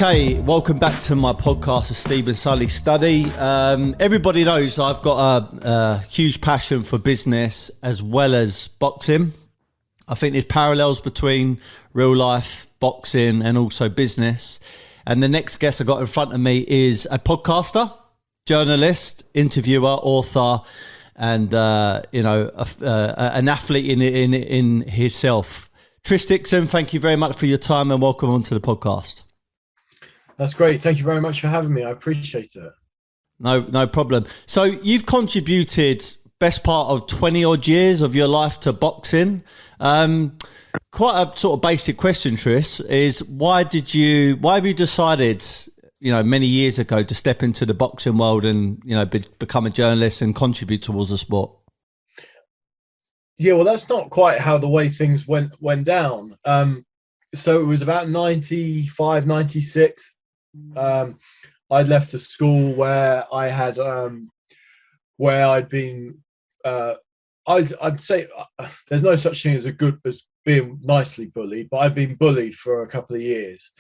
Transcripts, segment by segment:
Okay, welcome back to my podcast, Esteem and Sulley Study. Everybody knows I've got a huge passion for business as well as boxing. I think there's parallels between real life, boxing and also business. And the next guest I got in front of me is a podcaster, journalist, interviewer, author, and an athlete in himself. Dixon, thank you very much for your time and welcome onto the podcast. That's great. Thank you very much for having me. I appreciate it. No problem. So you've contributed best part of 20 odd years of your life to boxing. Quite a sort of basic question, Tris, is why have you decided, many years ago to step into the boxing world and, become a journalist and contribute towards the sport? Yeah, well, that's not quite how the way things went down. So it was about 95, 96. I'd left a school where I had, where I'd been, I'd say there's no such thing as being nicely bullied, but I'd been bullied for a couple of years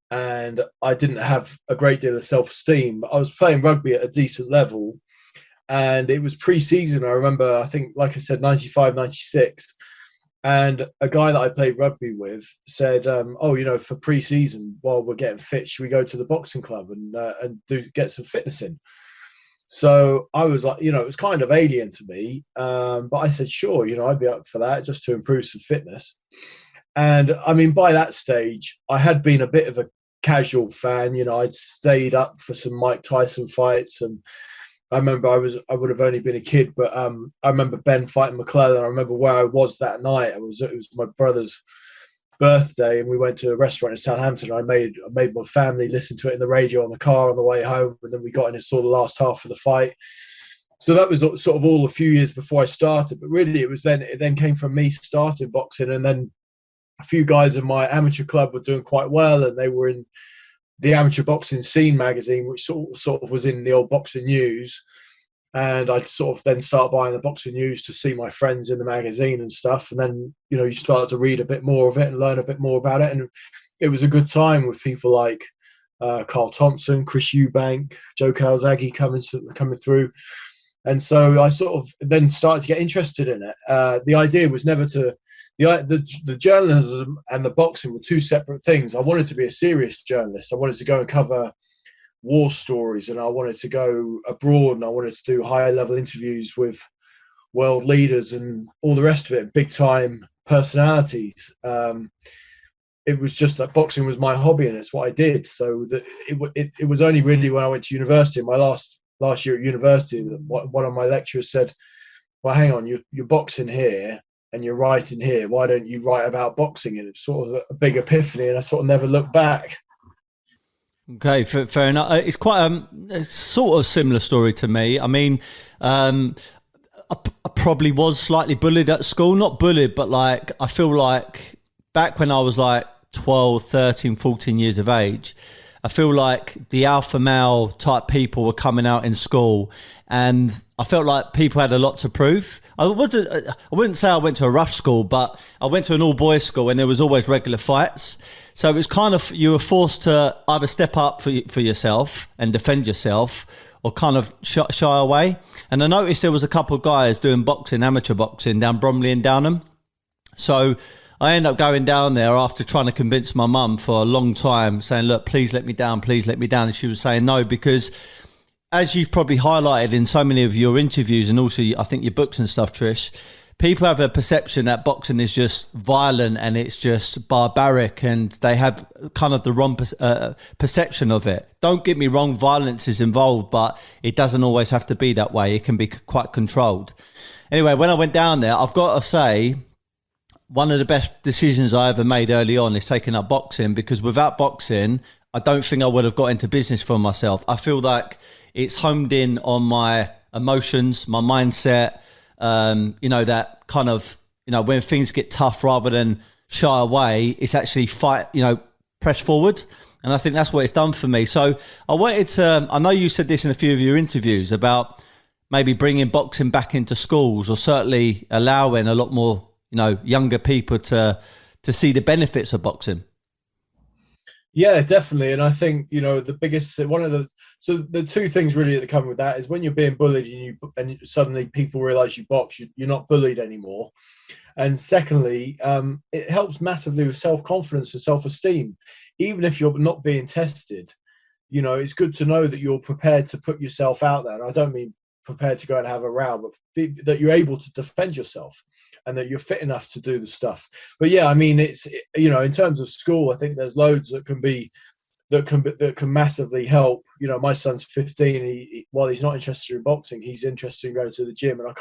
and I didn't have a great deal of self-esteem. I was playing rugby at a decent level and it was pre-season. I remember, I think, like I said, 95, 96. And a guy that I played rugby with said, for pre-season, while we're getting fit, should we go to the boxing club and get some fitness in? So I was like, it was kind of alien to me. But I said, sure, I'd be up for that just to improve some fitness. And I mean, by that stage, I had been a bit of a casual fan. I'd stayed up for some Mike Tyson fights, and I remember I would have only been a kid, but I remember Ben fighting McClellan. I remember where I was that night. It was my brother's birthday, and we went to a restaurant in Southampton. I made my family listen to it in the radio on the car on the way home, and then we got in and saw the last half of the fight. So that was sort of all a few years before I started. But really, it then came from me starting boxing, and then a few guys in my amateur club were doing quite well, and they were in the Amateur Boxing Scene magazine, which sort of was in the old Boxing News. And I'd sort of then start buying the Boxing News to see my friends in the magazine and stuff. And then, you start to read a bit more of it and learn a bit more about it. And it was a good time with people like Carl Thompson, Chris Eubank, Joe Calzaghe coming through. And so I sort of then started to get interested in it. The idea was never to... The journalism and the boxing were two separate things. I wanted to be a serious journalist. I wanted to go and cover war stories, and I wanted to go abroad, and I wanted to do high-level interviews with world leaders and all the rest of it, big-time personalities. It was just that boxing was my hobby, and it's what I did. So it was only really when I went to university, in my last year at university, that one of my lecturers said, well, hang on, you're boxing here, and you're writing here, why don't you write about boxing? And it's sort of a big epiphany, and I sort of never looked back. Okay, fair enough. It's quite a sort of similar story to me. I mean, I probably was slightly bullied at school. Not bullied, but like, I feel like back when I was like 12, 13, 14 years of age, I feel like the alpha male type people were coming out in school, and I felt like people had a lot to prove. I wouldn't say I went to a rough school, but I went to an all-boys school, and there was always regular fights. So it was kind of, you were forced to either step up for yourself and defend yourself, or kind of shy away. And I noticed there was a couple of guys doing boxing, amateur boxing, down Bromley and Downham. So I ended up going down there after trying to convince my mum for a long time, saying, look, please let me down, please let me down. And she was saying no, because as you've probably highlighted in so many of your interviews and also I think your books and stuff, Trish, people have a perception that boxing is just violent and it's just barbaric, and they have kind of the wrong perception of it. Don't get me wrong, violence is involved, but it doesn't always have to be that way. It can be quite controlled. Anyway, when I went down there, I've got to say, one of the best decisions I ever made early on is taking up boxing, because without boxing, I don't think I would have got into business for myself. I feel like it's homed in on my emotions, my mindset, that kind of, when things get tough, rather than shy away, it's actually fight, press forward. And I think that's what it's done for me. So I wanted to, I know you said this in a few of your interviews about maybe bringing boxing back into schools, or certainly allowing a lot more, younger people to see the benefits of boxing. Yeah, definitely. And I think, the biggest one of the so the two things really that come with that is when you're being bullied and suddenly people realize you box, you're not bullied anymore. And secondly, it helps massively with self-confidence and self-esteem. Even if you're not being tested, it's good to know that you're prepared to put yourself out there. And I don't mean prepared to go and have a row, but that you're able to defend yourself and that you're fit enough to do the stuff. But yeah, I mean, in terms of school, I think there's loads that can massively help. My son's 15. While he's not interested in boxing, he's interested in going to the gym, and I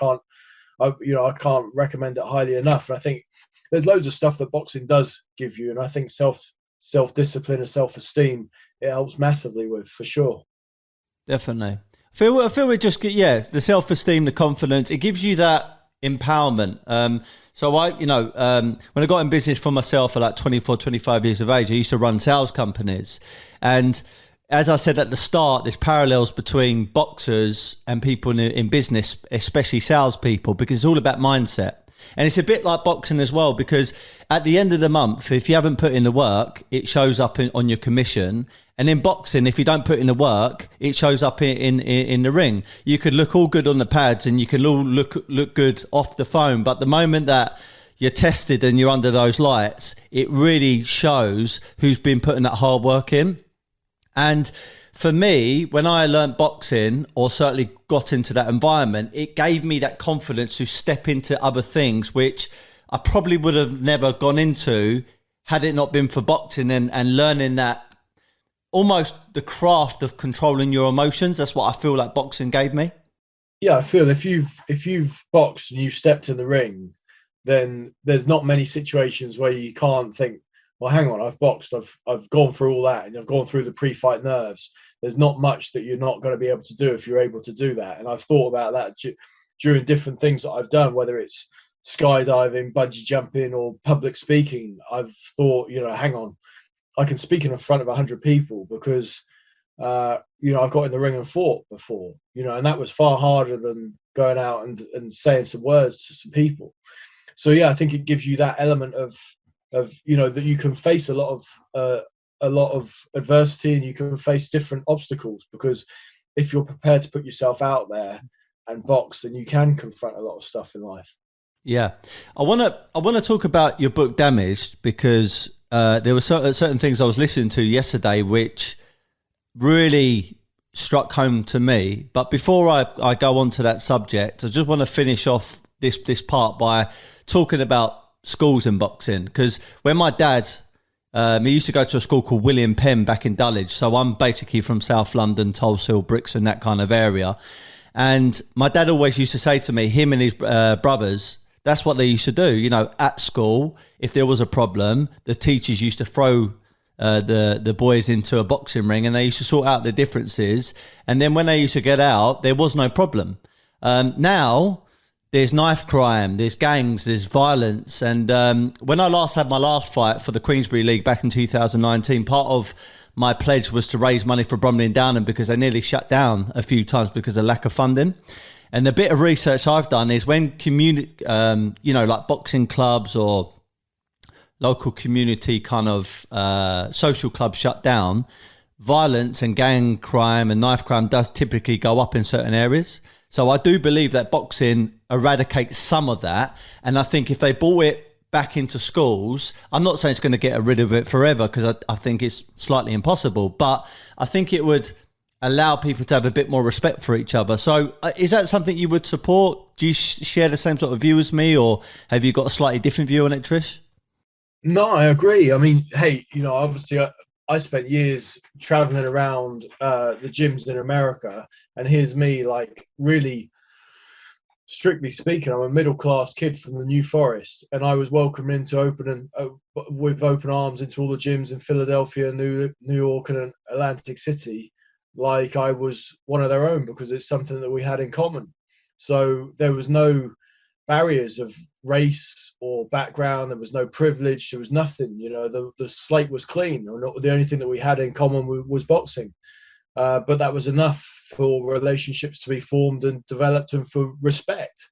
can't recommend it highly enough. And I think there's loads of stuff that boxing does give you, and I think self-discipline and self-esteem it helps massively with, for sure. Definitely. I feel we just get, the self-esteem, the confidence, it gives you that empowerment. So when I got in business for myself at like 24, 25 years of age, I used to run sales companies. And as I said at the start, there's parallels between boxers and people in business, especially salespeople, because it's all about mindset. And it's a bit like boxing as well, because at the end of the month, if you haven't put in the work, it shows up on your commission. And in boxing, if you don't put in the work, it shows up in the ring. You could look all good on the pads and you could all look good off the phone. But the moment that you're tested and you're under those lights, it really shows who's been putting that hard work in. And for me, when I learned boxing, or certainly got into that environment, it gave me that confidence to step into other things, which I probably would have never gone into had it not been for boxing and learning that almost the craft of controlling your emotions. That's what I feel like boxing gave me. Yeah, I feel if you've boxed and you've stepped in the ring, then there's not many situations where you can't think, well, hang on, I've boxed, I've gone through all that, and I've gone through the pre-fight nerves. There's not much that you're not going to be able to do if you're able to do that. And I've thought about that during different things that I've done, whether it's skydiving, bungee jumping, or public speaking. I've thought, hang on, I can speak in front of 100 people because, I've got in the ring and fought before, and that was far harder than going out and saying some words to some people. So yeah, I think it gives you that element of that you can face a lot of adversity and you can face different obstacles, because if you're prepared to put yourself out there and box, then you can confront a lot of stuff in life. Yeah. I want to talk about your book Damaged, because there were certain things I was listening to yesterday which really struck home to me. But before I go on to that subject, I just want to finish off this part by talking about schools and boxing, because when my dad he used to go to a school called William Penn back in Dulwich, so I'm basically from South London, Tulse Hill, Brixton, that kind of area, and my dad always used to say to me, him and his brothers, that's what they used to do, at school. If there was a problem, the teachers used to throw the boys into a boxing ring, and they used to sort out the differences, and then when they used to get out, there was no problem. Now there's knife crime, there's gangs, there's violence. And when I last had my last fight for the Queensberry League back in 2019, part of my pledge was to raise money for Bromley and Downham, because they nearly shut down a few times because of lack of funding. And the bit of research I've done is when community, like boxing clubs or local community kind of social clubs shut down, violence and gang crime and knife crime does typically go up in certain areas. So I do believe that boxing eradicates some of that. And I think if they brought it back into schools, I'm not saying it's going to get rid of it forever, because I think it's slightly impossible, but I think it would allow people to have a bit more respect for each other. So is that something you would support? Do you share the same sort of view as me, or have you got a slightly different view on it, Trish? No, I agree. I mean, hey, obviously I spent years traveling around the gyms in America, and here's me, like, really, strictly speaking, I'm a middle-class kid from the New Forest, and I was welcomed into with open arms into all the gyms in Philadelphia, New York, and Atlantic City, like I was one of their own, because it's something that we had in common. So there was no barriers of race or background. There was no privilege. There was nothing. The slate was clean. The only thing that we had in common was boxing. But that was enough for relationships to be formed and developed, and for respect.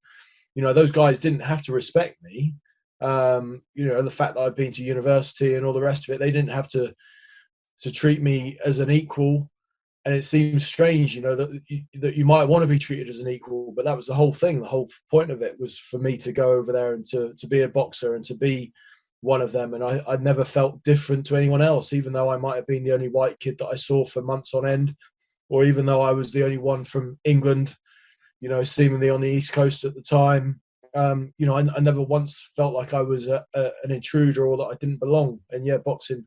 Those guys didn't have to respect me. The fact that I'd been to university and all the rest of it, they didn't have to to treat me as an equal. And it seems strange, you know, that you might want to be treated as an equal, but that was the whole thing. The whole point of it was for me to go over there and to be a boxer and to be one of them. And I never felt different to anyone else, even though I might have been the only white kid that I saw for months on end, or even though I was the only one from England, you know, seemingly on the East Coast at the time. You know, I never once felt like I was an intruder or that I didn't belong. And yeah, boxing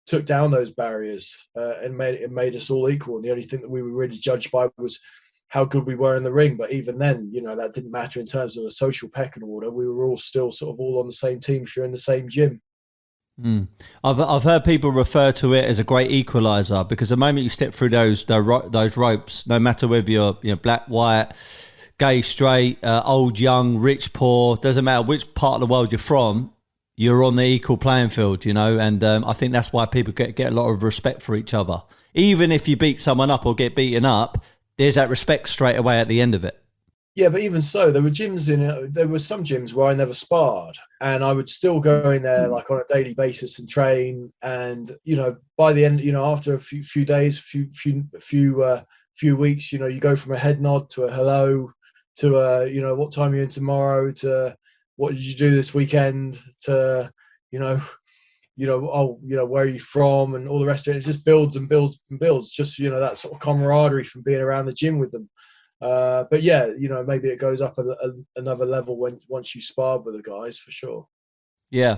took down those barriers and made us all equal. And the only thing that we were really judged by was how good we were in the ring. But even then, you know, that didn't matter in terms of a social pecking order. We were all still sort of all on the same team if you're in the same gym. Mm. I've heard people refer to it as a great equalizer, because the moment you step through those ropes, no matter whether you're, you know, black, white, gay, straight, old, young, rich, poor, doesn't matter which part of the world you're from, you're on the equal playing field, you know. And I think that's why people get a lot of respect for each other. Even if you beat someone up or get beaten up, there's that respect straight away at the end of it. Yeah, but even so, there were some gyms where I never sparred, and I would still go in there like on a daily basis and train. And you know, by the end, you know, after a few days, few weeks, you know, you go from a head nod to a hello to a, you know, what time are you in tomorrow, to what did you do this weekend, to, you know, oh, you know, where are you from, and all the rest of it. It just builds and builds and builds. Just, you know, that sort of camaraderie from being around the gym with them. But yeah, you know, maybe it goes up another level once you spar with the guys, for sure. Yeah.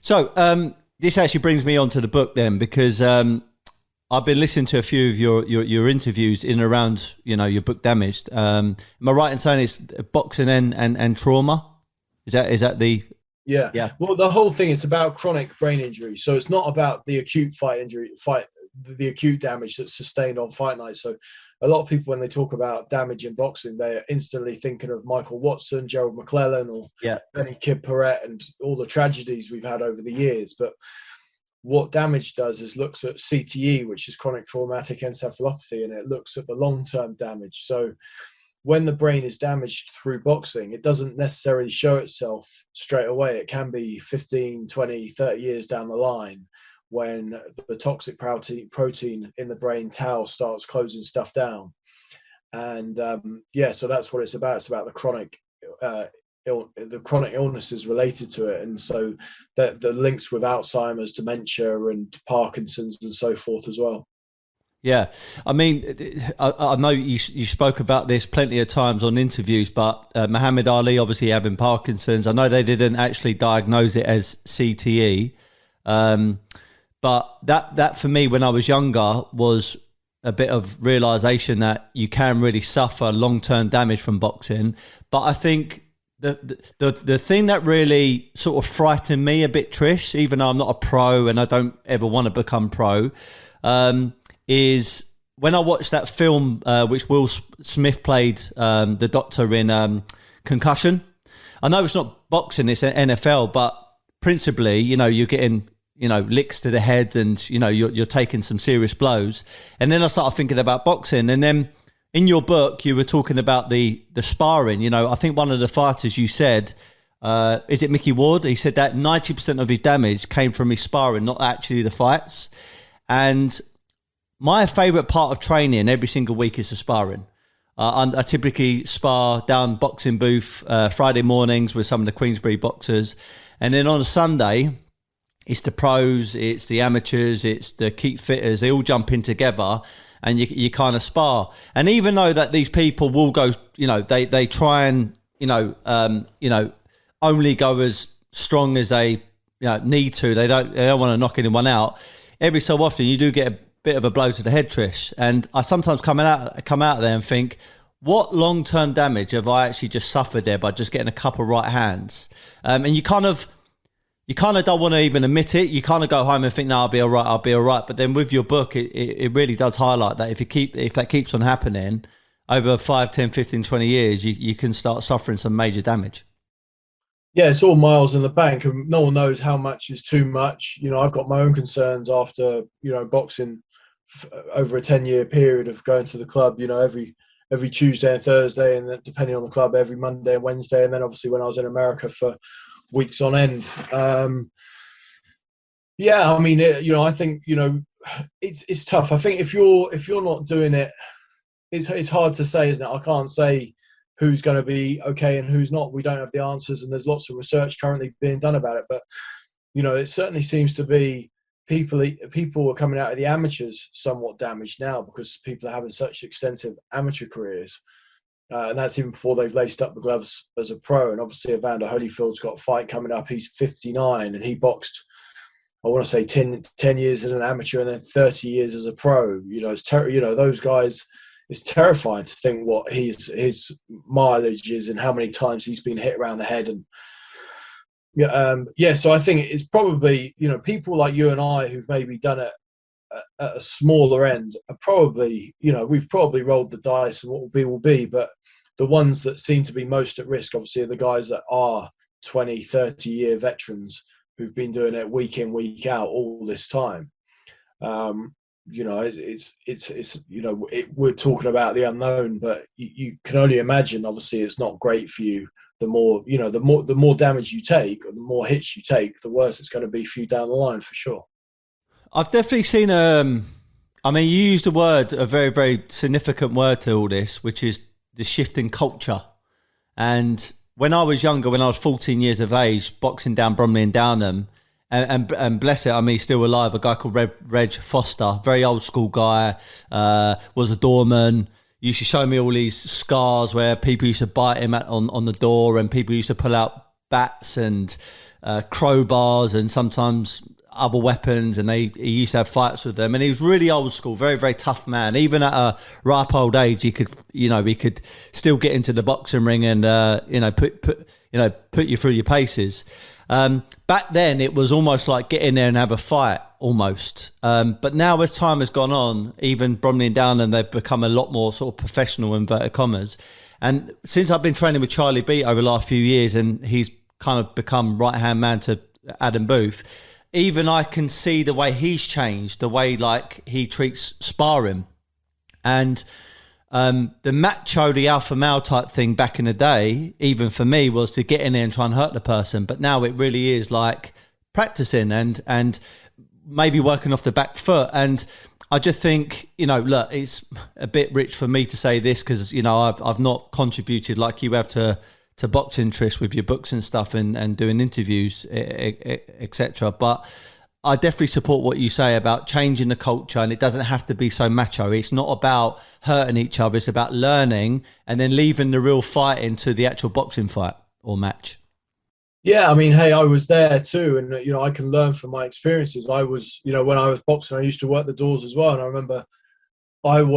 So this actually brings me on to the book then, because I've been listening to a few of your interviews in and around, you know, your book Damaged. Am I right in saying it's boxing and trauma? Is that the... Yeah. Well, the whole thing is about chronic brain injury. So it's not about the acute the acute damage that's sustained on fight night. So a lot of people, when they talk about damage in boxing, they're instantly thinking of Michael Watson, Gerald McClellan, or Benny Kid Paret, and all the tragedies we've had over the years. But what damage does is looks at CTE, which is chronic traumatic encephalopathy, and it looks at the long-term damage. So when the brain is damaged through boxing, it doesn't necessarily show itself straight away. It can be 15, 20, 30 years down the line when the toxic protein in the brain, tau, starts closing stuff down. And so that's what it's about. It's about the chronic illnesses related to it. And so the links with Alzheimer's, dementia, and Parkinson's and so forth as well. Yeah, I mean, I know you spoke about this plenty of times on interviews, but Muhammad Ali obviously having Parkinson's. I know they didn't actually diagnose it as CTE, but that for me when I was younger was a bit of realization that you can really suffer long-term damage from boxing. But I think the thing that really sort of frightened me a bit, Trish, even though I'm not a pro and I don't ever want to become pro, is when I watched that film which Will Smith played, the doctor in Concussion. I know it's not boxing, it's NFL, but principally, you know, you're getting, you know, licks to the head, and, you know, you're taking some serious blows. And then I started thinking about boxing, and then in your book you were talking about the sparring. You know, I think one of the fighters you said, is it Mickey Ward? He said that 90% of his damage came from his sparring, not actually the fights. And my favourite part of training every single week is the sparring. I typically spar down boxing booth Friday mornings with some of the Queensberry boxers. And then on a Sunday, it's the pros, it's the amateurs, it's the keep fitters. They all jump in together and you kind of spar. And even though that these people will go, you know, they try and, you know, only go as strong as they need to. They don't want to knock anyone out. Every so often you do get a bit of a blow to the head, Trish. And I sometimes come out of there and think, what long-term damage have I actually just suffered there by just getting a couple right hands? And you kind of don't want to even admit it. You kind of go home and think, no, I'll be all right. But then with your book, it really does highlight that if that keeps on happening over 5, 10, 15, 20 years, you can start suffering some major damage. Yeah, it's all miles in the bank, and no one knows how much is too much. You know, I've got my own concerns after, you know, boxing over a 10-year period of going to the club, you know, every Tuesday and Thursday, and then depending on the club, every Monday and Wednesday. And then obviously when I was in America for weeks on end. I mean, you know, I think, you know, it's tough. I think if you're not doing it, it's hard to say, isn't it? I can't say who's going to be okay and who's not. We don't have the answers, and there's lots of research currently being done about it. But it certainly seems to be people are coming out of the amateurs somewhat damaged now, because people are having such extensive amateur careers. And that's even before they've laced up the gloves as a pro. And obviously, Evander Holyfield's got a fight coming up. He's 59, and he boxed, I want to say 10 years as an amateur and then 30 years as a pro. Those guys, it's terrifying to think what his mileage is and how many times he's been hit around the head. And so I think it's probably, people like you and I who've maybe done it at a smaller end are probably, we've probably rolled the dice, and what will be. But the ones that seem to be most at risk, obviously, are the guys that are 20, 30-year veterans who've been doing it week in, week out all this time. We're talking about the unknown, but you can only imagine. Obviously, it's not great for you. The more damage you take, or the more hits you take, the worse it's going to be for you down the line, for sure. I've definitely seen, you used a very, very significant word to all this, which is the shift in culture. And when I was younger, when I was 14 years of age, boxing down Bromley and Downham, and bless it, he's still alive, a guy called Reg Foster, very old school guy, was a doorman, used to show me all these scars where people used to bite him on the door, and people used to pull out bats and crowbars and sometimes other weapons, and he used to have fights with them. And he was really old school, very, very tough man. Even at a ripe old age, he could still get into the boxing ring and put you through your paces. Back then, it was almost like get in there and have a fight, almost. But now, as time has gone on, even Bromley and Downham, they've become a lot more sort of professional, inverted commas. And since I've been training with Charlie Beat over the last few years, and he's kind of become right-hand man to Adam Booth, even I can see the way he's changed, the way like he treats sparring. And the macho, the alpha male type thing back in the day, even for me, was to get in there and try and hurt the person. But now it really is like practicing and maybe working off the back foot. And I just think, look, it's a bit rich for me to say this because, I've not contributed like you have to boxing, Trish, with your books and stuff and doing interviews, etc. But I definitely support what you say about changing the culture, and it doesn't have to be so macho. It's not about hurting each other. It's about learning and then leaving the real fight into the actual boxing fight or match. Yeah, hey, I was there too, and I can learn from my experiences. I was, when I was boxing, I used to work the doors as well, and I remember it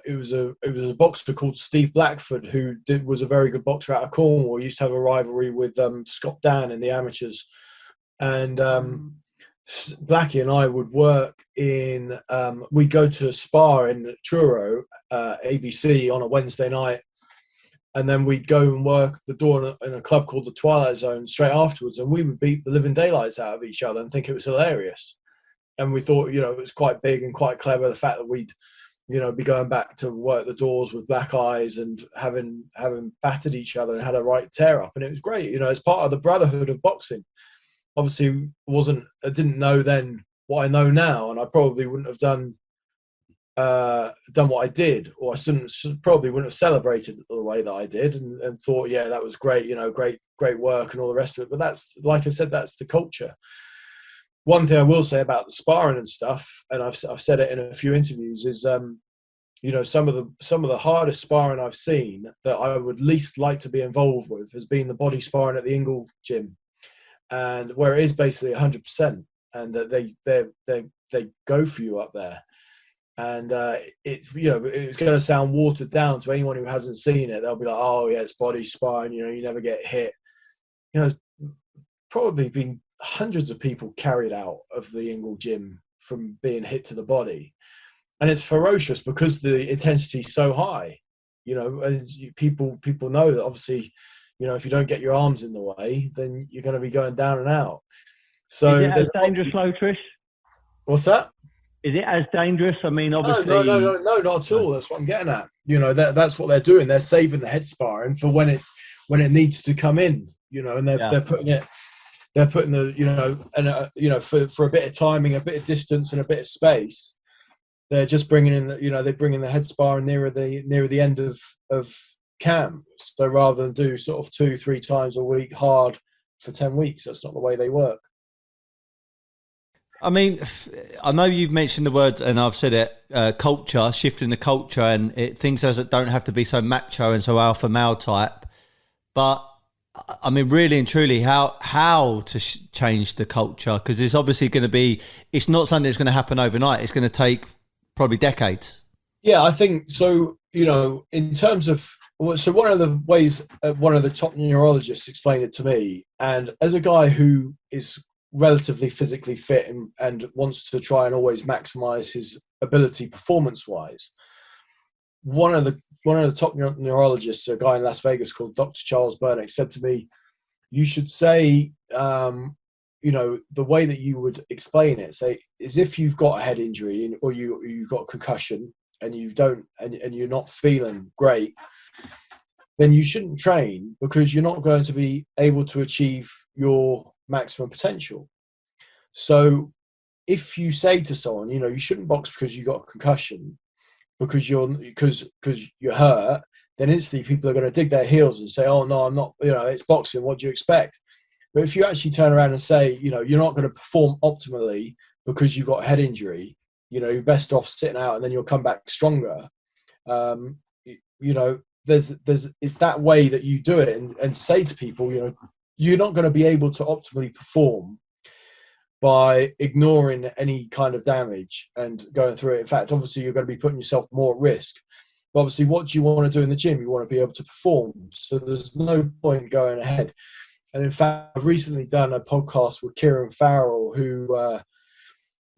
was a boxer called Steve Blackford who was a very good boxer out of Cornwall. He used to have a rivalry with Scott Dan in the amateurs, and Blackie and I would work in. We'd go to spar in Truro, ABC, on a Wednesday night, and then we'd go and work the door in a club called the Twilight Zone straight afterwards, and we would beat the living daylights out of each other and think it was hilarious. And we thought, it was quite big and quite clever, the fact that we'd, be going back to work the doors with black eyes and having battered each other and had a right tear up. And it was great, as part of the brotherhood of boxing. Obviously, I didn't know then what I know now, and I probably wouldn't have done what I did, or I probably wouldn't have celebrated the way that I did and thought, yeah, that was great, great work and all the rest of it. But that's, like I said, that's the culture. One thing I will say about the sparring and stuff, and I've said it in a few interviews, is some of the hardest sparring I've seen that I would least like to be involved with has been the body sparring at the Ingle gym, and where it is basically 100%, and that they go for you up there, and it's it's going to sound watered down to anyone who hasn't seen it. They'll be like, oh yeah, it's body sparring, you never get hit. It's probably been hundreds of people carried out of the Ingle gym from being hit to the body, and it's ferocious because the intensity is so high, and people know that obviously, if you don't get your arms in the way, then you're going to be going down and out. So is it as dangerous, though, Trish? What's that? Is it as dangerous? Obviously, no, not at all. That's what I'm getting at. That's what they're doing. They're saving the head sparring for when it needs to come in. And they're putting it. they're putting the, for a bit of timing, a bit of distance, and a bit of space. They're just bringing in, they bring in the head sparring nearer the end of camp. So rather than do sort of 2-3 times a week hard for 10 weeks, that's not the way they work. I mean, I know you've mentioned the word, and I've said it, culture, shifting the culture, and things as it don't have to be so macho and so alpha male type. But I mean, really and truly, how to change the culture? Because it's obviously going to be, it's not something that's going to happen overnight. It's going to take probably decades. Yeah, I think so. In terms of, so one of the ways one of the top neurologists explained it to me, and as a guy who is relatively physically fit and wants to try and always maximize his ability performance-wise, one of the top neurologists, a guy in Las Vegas called Dr. Charles Burnick, said to me, you should say, the way that you would explain it, say, is if you've got a head injury or you've got a concussion and and you're not feeling great, then you shouldn't train, because you're not going to be able to achieve your maximum potential. So if you say to someone, you shouldn't box because you got a concussion, because you're hurt, then instantly people are going to dig their heels and say, oh no, I'm not, it's boxing, what do you expect? But if you actually turn around and say, you're not going to perform optimally because you've got a head injury, you're best off sitting out and then you'll come back stronger. It's that way that you do it, and say to people, you're not going to be able to optimally perform by ignoring any kind of damage and going through it. In fact, obviously, you're going to be putting yourself more at risk. But obviously, what do you want to do in the gym? You want to be able to perform. So there's no point going ahead. And in fact, I've recently done a podcast with Kieran Farrell, who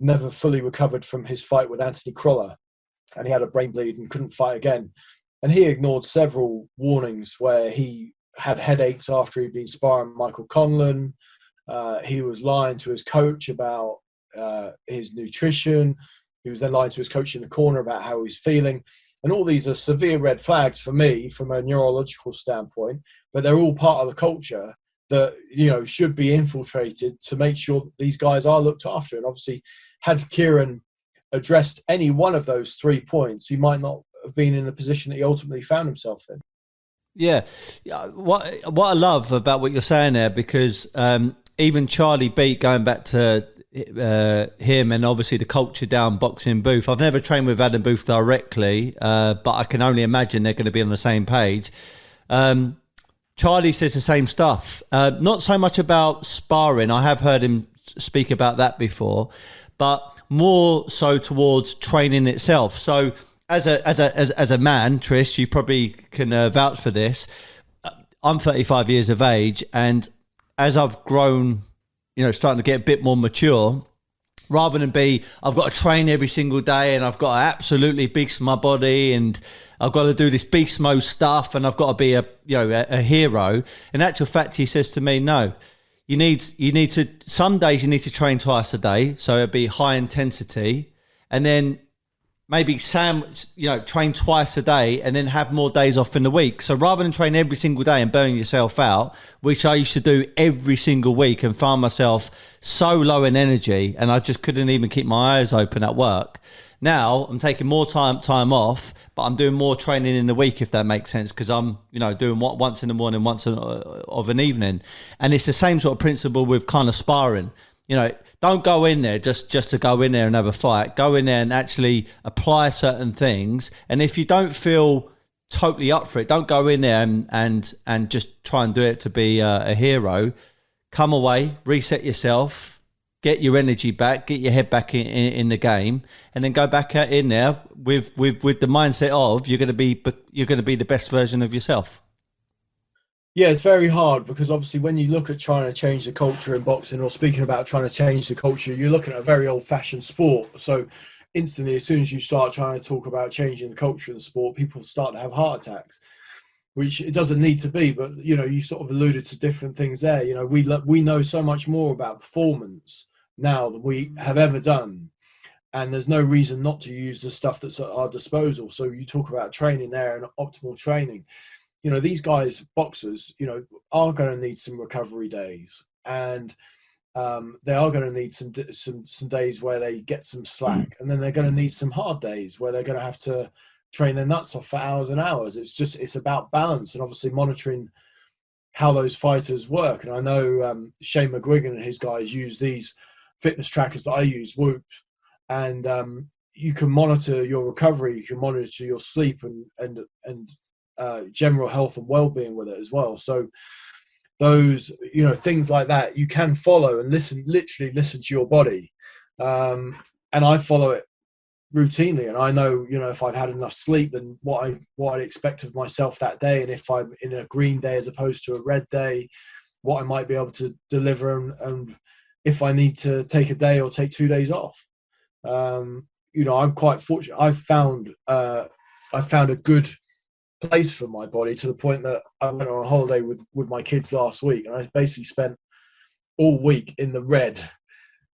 never fully recovered from his fight with Anthony Crolla, and he had a brain bleed and couldn't fight again. And he ignored several warnings where he had headaches after he'd been sparring Michael Conlan. He was lying to his coach about his nutrition. He was then lying to his coach in the corner about how he's feeling. And all these are severe red flags for me from a neurological standpoint, but they're all part of the culture that, should be infiltrated to make sure these guys are looked after. And obviously, had Kieran addressed any one of those 3 points, he might not have been in the position that he ultimately found himself in. Yeah. What I love about what you're saying there, because even Charlie Beat, going back to him and obviously the culture down boxing Booth. I've never trained with Adam Booth directly, but I can only imagine they're going to be on the same page. Charlie says the same stuff. Not so much about sparring. I have heard him speak about that before, but more so towards training itself. So as a man, Trish, you probably can vouch for this. I'm 35 years of age, and as I've grown, starting to get a bit more mature, rather than I've got to train every single day and I've got to absolutely beast my body and I've got to do this beast mode stuff and I've got to be a hero. In actual fact, he says to me, no, you need to, some days you need to train twice a day. So it'd be high intensity, and then maybe train twice a day and then have more days off in the week. So rather than train every single day and burn yourself out, which I used to do every single week and found myself so low in energy and I just couldn't even keep my eyes open at work. Now I'm taking more time off, but I'm doing more training in the week, if that makes sense, because I'm, doing once in the morning, once of an evening. And it's the same sort of principle with kind of sparring. Don't go in there just to go in there and have a fight. Go in there and actually apply certain things. And if you don't feel totally up for it, don't go in there and just try and do it to be a hero. Come away, reset yourself, get your energy back, get your head back in the game, and then go back out in there with the mindset of you're going to be the best version of yourself. Yeah, it's very hard, because obviously when you look at trying to change the culture in boxing, or speaking about trying to change the culture, you're looking at a very old-fashioned sport. So instantly, as soon as you start trying to talk about changing the culture of the sport, people start to have heart attacks, which it doesn't need to be. But, you sort of alluded to different things there. We know so much more about performance now than we have ever done. And there's no reason not to use the stuff that's at our disposal. So you talk about training there and optimal training. These guys, boxers, are going to need some recovery days. and they are going to need some days where they get some slack, and then they're going to need some hard days where they're going to have to train their nuts off for hours and hours. It's about balance, and obviously monitoring how those fighters work. And I know Shane McGuigan and his guys use these fitness trackers that I use, Whoop, and you can monitor your recovery, you can monitor your sleep and general health and well-being with it as well. So those, things like that you can follow and literally listen to your body. And I follow it routinely, and I know, if I've had enough sleep and what I expect of myself that day, and if I'm in a green day as opposed to a red day, what I might be able to deliver, and if I need to take a day or take 2 days off. I'm quite fortunate. I found a good place for my body, to the point that I went on a holiday with my kids last week, and I basically spent all week in the red,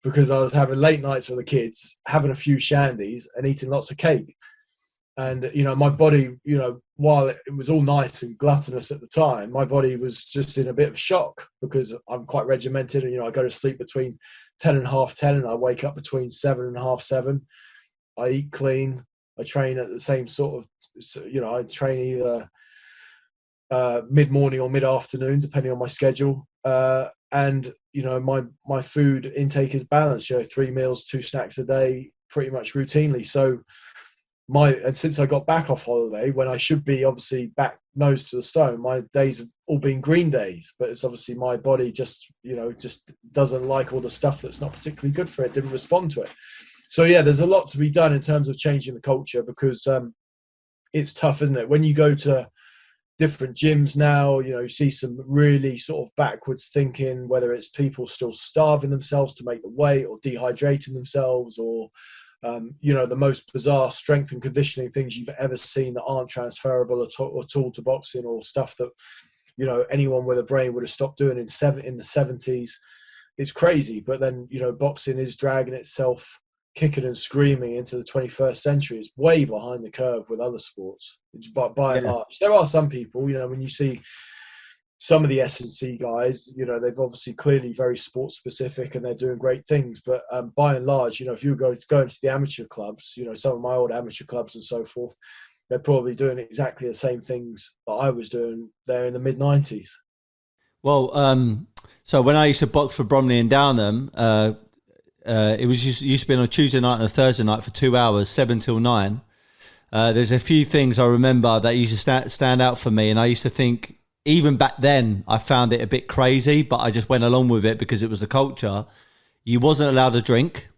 because I was having late nights with the kids, having a few shandies and eating lots of cake. And, my body, while it was all nice and gluttonous at the time, my body was just in a bit of shock, because I'm quite regimented, and, I go to sleep between 10 and half 10, and I wake up between 7 and half 7. I eat clean. I train at the same sort of, I train either mid-morning or mid-afternoon, depending on my schedule. And, my food intake is balanced, 3 meals, 2 snacks a day, pretty much routinely. So and since I got back off holiday, when I should be obviously back nose to the stone, my days have all been green days. But it's obviously my body just doesn't like all the stuff that's not particularly good for it, didn't respond to it. So yeah, there's a lot to be done in terms of changing the culture, because it's tough, isn't it? When you go to different gyms now, you see some really sort of backwards thinking, whether it's people still starving themselves to make the weight, or dehydrating themselves, or the most bizarre strength and conditioning things you've ever seen that aren't transferable at all to boxing, or stuff that anyone with a brain would have stopped doing in the 70s. It's crazy. But then boxing is dragging itself kicking and screaming into the 21st century. It's way behind the curve with other sports, but by and large. There are some people, when you see some of the S&C guys, they've obviously clearly very sports specific, and they're doing great things. But by and large, if you go into the amateur clubs, some of my old amateur clubs and so forth, they're probably doing exactly the same things that I was doing there in the mid-90s. Well, so when I used to box for Bromley and Downham, it used to be on a Tuesday night and a Thursday night for 2 hours, 7 till 9. There's a few things I remember that used to stand out for me, and I used to think, even back then, I found it a bit crazy, but I just went along with it because it was the culture. You wasn't allowed to drink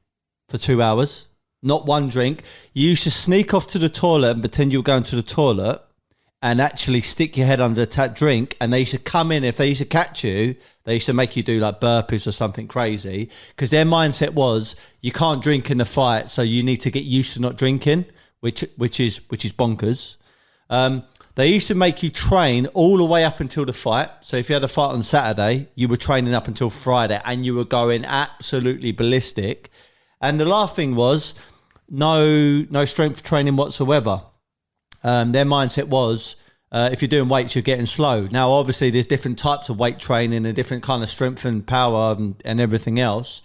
for 2 hours, not one drink. You used to sneak off to the toilet and pretend you were going to the toilet, and actually stick your head under the drink, and they used to come in. If they used to catch you, they used to make you do like burpees or something crazy, because their mindset was, you can't drink in the fight, so you need to get used to not drinking, which is bonkers. They used to make you train all the way up until the fight. So if you had a fight on Saturday, you were training up until Friday, and you were going absolutely ballistic. And the last thing was no strength training whatsoever. Their mindset was, if you're doing weights, you're getting slow. Now, obviously, there's different types of weight training and different kind of strength and power and everything else.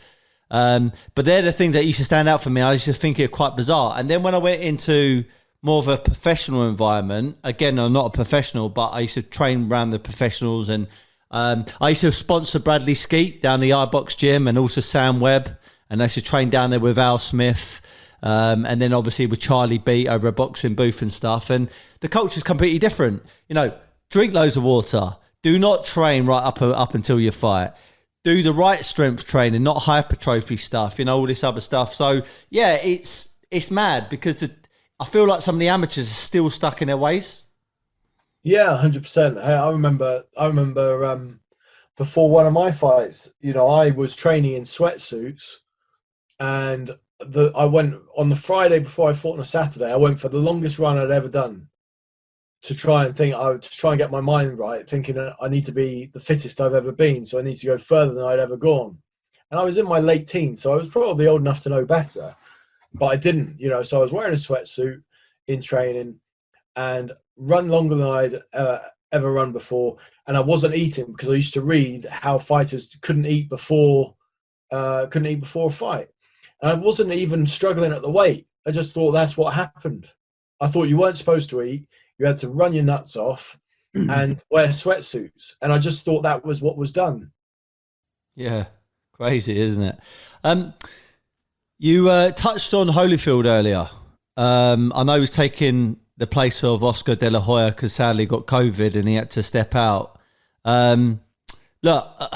But they're the things that used to stand out for me. I used to think it quite bizarre. And then when I went into more of a professional environment, again, I'm not a professional, but I used to train around the professionals. And I used to sponsor Bradley Skeet down the iBox gym, and also Sam Webb. And I used to train down there with Al Smith. And then obviously with Charlie Beat over a boxing booth and stuff. And the culture's completely different. Drink loads of water. Do not train right up until you fight. Do the right strength training, not hypertrophy stuff, all this other stuff. So yeah, it's mad, because I feel like some of the amateurs are still stuck in their ways. Yeah, 100%. Hey, I remember before one of my fights, I was training in sweatsuits, and I went on the Friday before I fought on a Saturday. I went for the longest run I'd ever done, to try and get my mind right, thinking that I need to be the fittest I've ever been, so I need to go further than I'd ever gone. And I was in my late teens, so I was probably old enough to know better, but I didn't, so I was wearing a sweatsuit in training, and run longer than I'd ever run before, and I wasn't eating because I used to read how fighters couldn't eat before a fight, and I wasn't even struggling at the weight. I just thought that's what happened. I thought you weren't supposed to eat. You had to run your nuts off and wear sweatsuits, and I just thought that was what was done. Yeah, crazy, isn't it? You touched on Holyfield earlier. I know he was taking the place of Oscar De La Hoya because sadly got COVID and he had to step out. Look,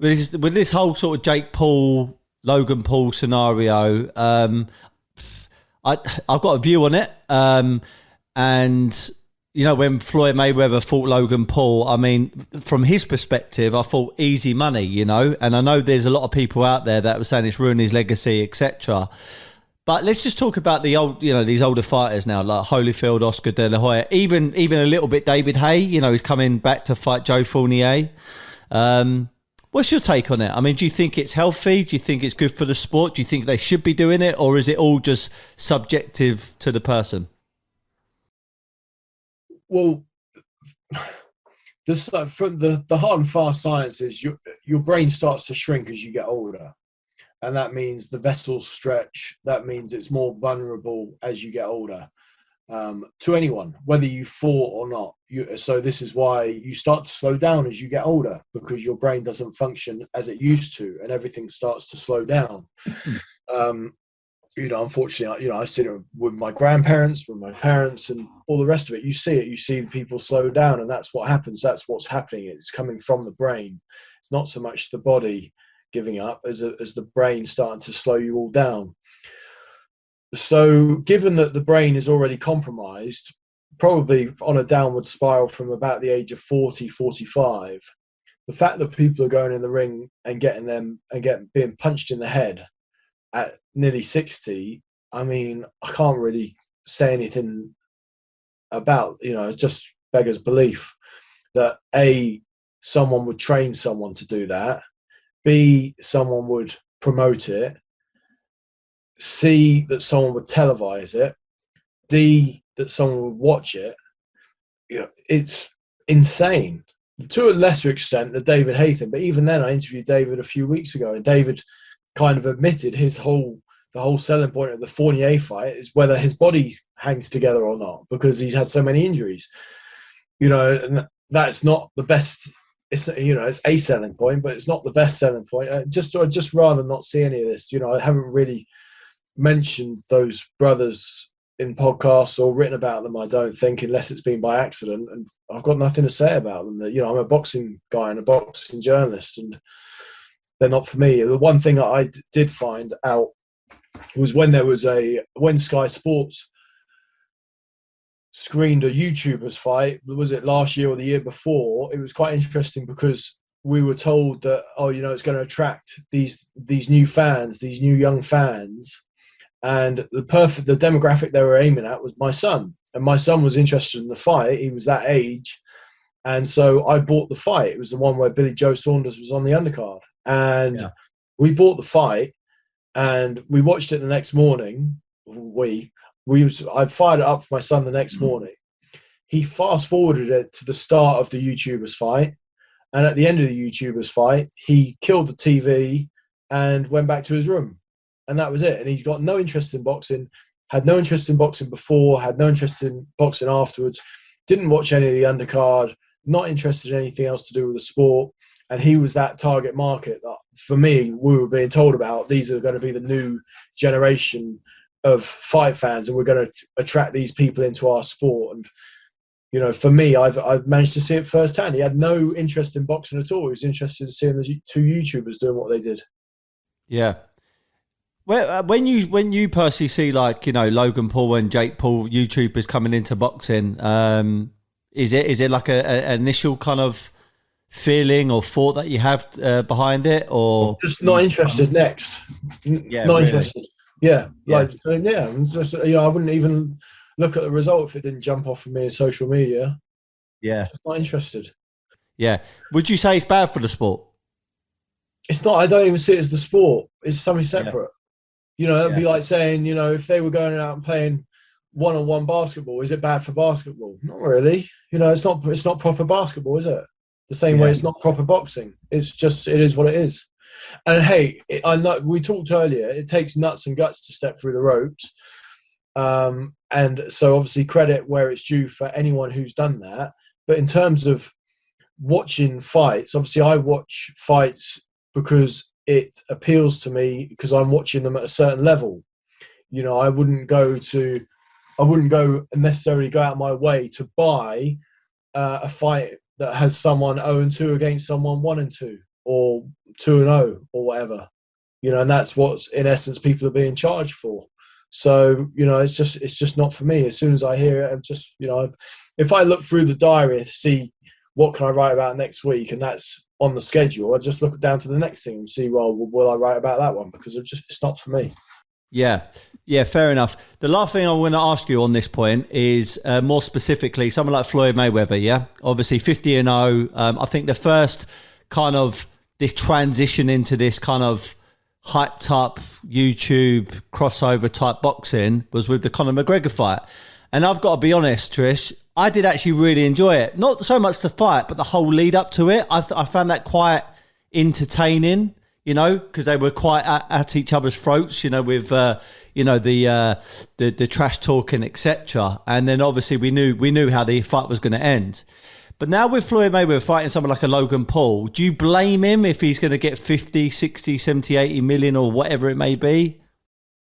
with this whole sort of Jake Paul, Logan Paul scenario, I've got a view on it. And, you know, when Floyd Mayweather fought Logan Paul, I mean, from his perspective, I thought easy money, you know, and I know there's a lot of people out there that were saying it's ruined his legacy, etc. But let's just talk about the old, you know, these older fighters now, like Holyfield, Oscar De La Hoya, even a little bit David Haye. You know, he's coming back to fight Joe Fournier. What's your take on it? I mean, do you think it's healthy? Do you think it's good for the sport? Do you think they should be doing it, or is it all just subjective to the person? Well, this from the hard and fast science is your brain starts to shrink as you get older. And that means the vessels stretch. That means it's more vulnerable as you get older to anyone, whether you fought or not. So this is why you start to slow down as you get older, because your brain doesn't function as it used to, and everything starts to slow down. You know, unfortunately, you know, I see it with my grandparents, with my parents, and all the rest of it. You see it. You see people slow down, and that's what happens. That's what's happening. It's coming from the brain. It's not so much the body giving up as the brain starting to slow you all down. So given that the brain is already compromised, probably on a downward spiral from about the age of 40, 45, the fact that people are going in the ring and being punched in the head at nearly 60, I mean, I can't really say anything about, you know, it just beggars belief that A, someone would train someone to do that, B, someone would promote it, C, that someone would televise it, D, that someone would watch it. You know, it's insane. To a lesser extent, the David Haye thing, but even then, I interviewed David a few weeks ago, and David kind of admitted the whole selling point of the Fournier fight is whether his body hangs together or not, because he's had so many injuries. You know, and that's not the best. It's, you know, it's a selling point, but it's not the best selling point. I'd just rather not see any of this. You know, I haven't really mentioned those brothers in podcasts or written about them, I don't think, unless it's been by accident. And I've got nothing to say about them. You know, I'm a boxing guy and a boxing journalist, and they're not for me. The one thing I did find out was when Sky Sports screened a YouTuber's fight, was it last year or the year before? It was quite interesting because we were told that, oh, you know, it's going to attract these new fans, these new young fans. And the demographic they were aiming at was my son. And my son was interested in the fight. He was that age. And so I bought the fight. It was the one where Billy Joe Saunders was on the undercard. And we bought the fight and we watched it the next morning. I fired it up for my son the next morning. He fast forwarded it to the start of the YouTuber's fight. And at the end of the YouTuber's fight, he killed the TV and went back to his room. And that was it. And he's got no interest in boxing, had no interest in boxing before, had no interest in boxing afterwards, didn't watch any of the undercard, not interested in anything else to do with the sport. And he was that target market that, for me, we were being told about. These are going to be the new generation of fight fans, and we're going to attract these people into our sport. And, you know, for me, I've managed to see it firsthand. He had no interest in boxing at all. He was interested in seeing the two YouTubers doing what they did. Yeah. Well, when you personally see, like, you know, Logan Paul and Jake Paul YouTubers coming into boxing, is it like an initial kind of feeling or thought that you have behind it, or just not interested? Next, not interested. Yeah, like I'm just, you know, I wouldn't even look at the result if it didn't jump off of me in social media. Yeah, just not interested. Yeah, would you say it's bad for the sport? It's not. I don't even see it as the sport. It's something separate. You know, it'd be like saying, you know, if they were going out and playing one-on-one basketball. Is it bad for basketball? Not really. You know, it's not proper basketball, is it? The same way it's not proper boxing. It's just, it is what it is. And hey, I know we talked earlier, it takes nuts and guts to step through the ropes. And so obviously credit where it's due for anyone who's done that. But in terms of watching fights, obviously I watch fights because it appeals to me because I'm watching them at a certain level. You know, I wouldn't necessarily go out of my way to buy a fight that has someone 0-2 against someone 1-2 or 2-0 or whatever. You know, and that's what in essence people are being charged for. So, you know, it's just not for me. As soon as I hear it, I'm just, you know, if I look through the diary to see what can I write about next week, and that's on the schedule, I just look down to the next thing and see, well, will I write about that one? Because it's not for me. Yeah, fair enough. The last thing I want to ask you on this point is more specifically, someone like Floyd Mayweather, yeah? Obviously 50-0. I think the first kind of this transition into this kind of hyped up YouTube crossover type boxing was with the Conor McGregor fight. And I've got to be honest, Trish, I did actually really enjoy it. Not so much the fight, but the whole lead up to it. I found that quite entertaining, you know, because they were quite at each other's throats, you know, with, you know, the trash talking, etc. And then obviously we knew how the fight was going to end. But now with Floyd Mayweather fighting someone like a Logan Paul, do you blame him if he's going to get 50, 60, 70, 80 million or whatever it may be?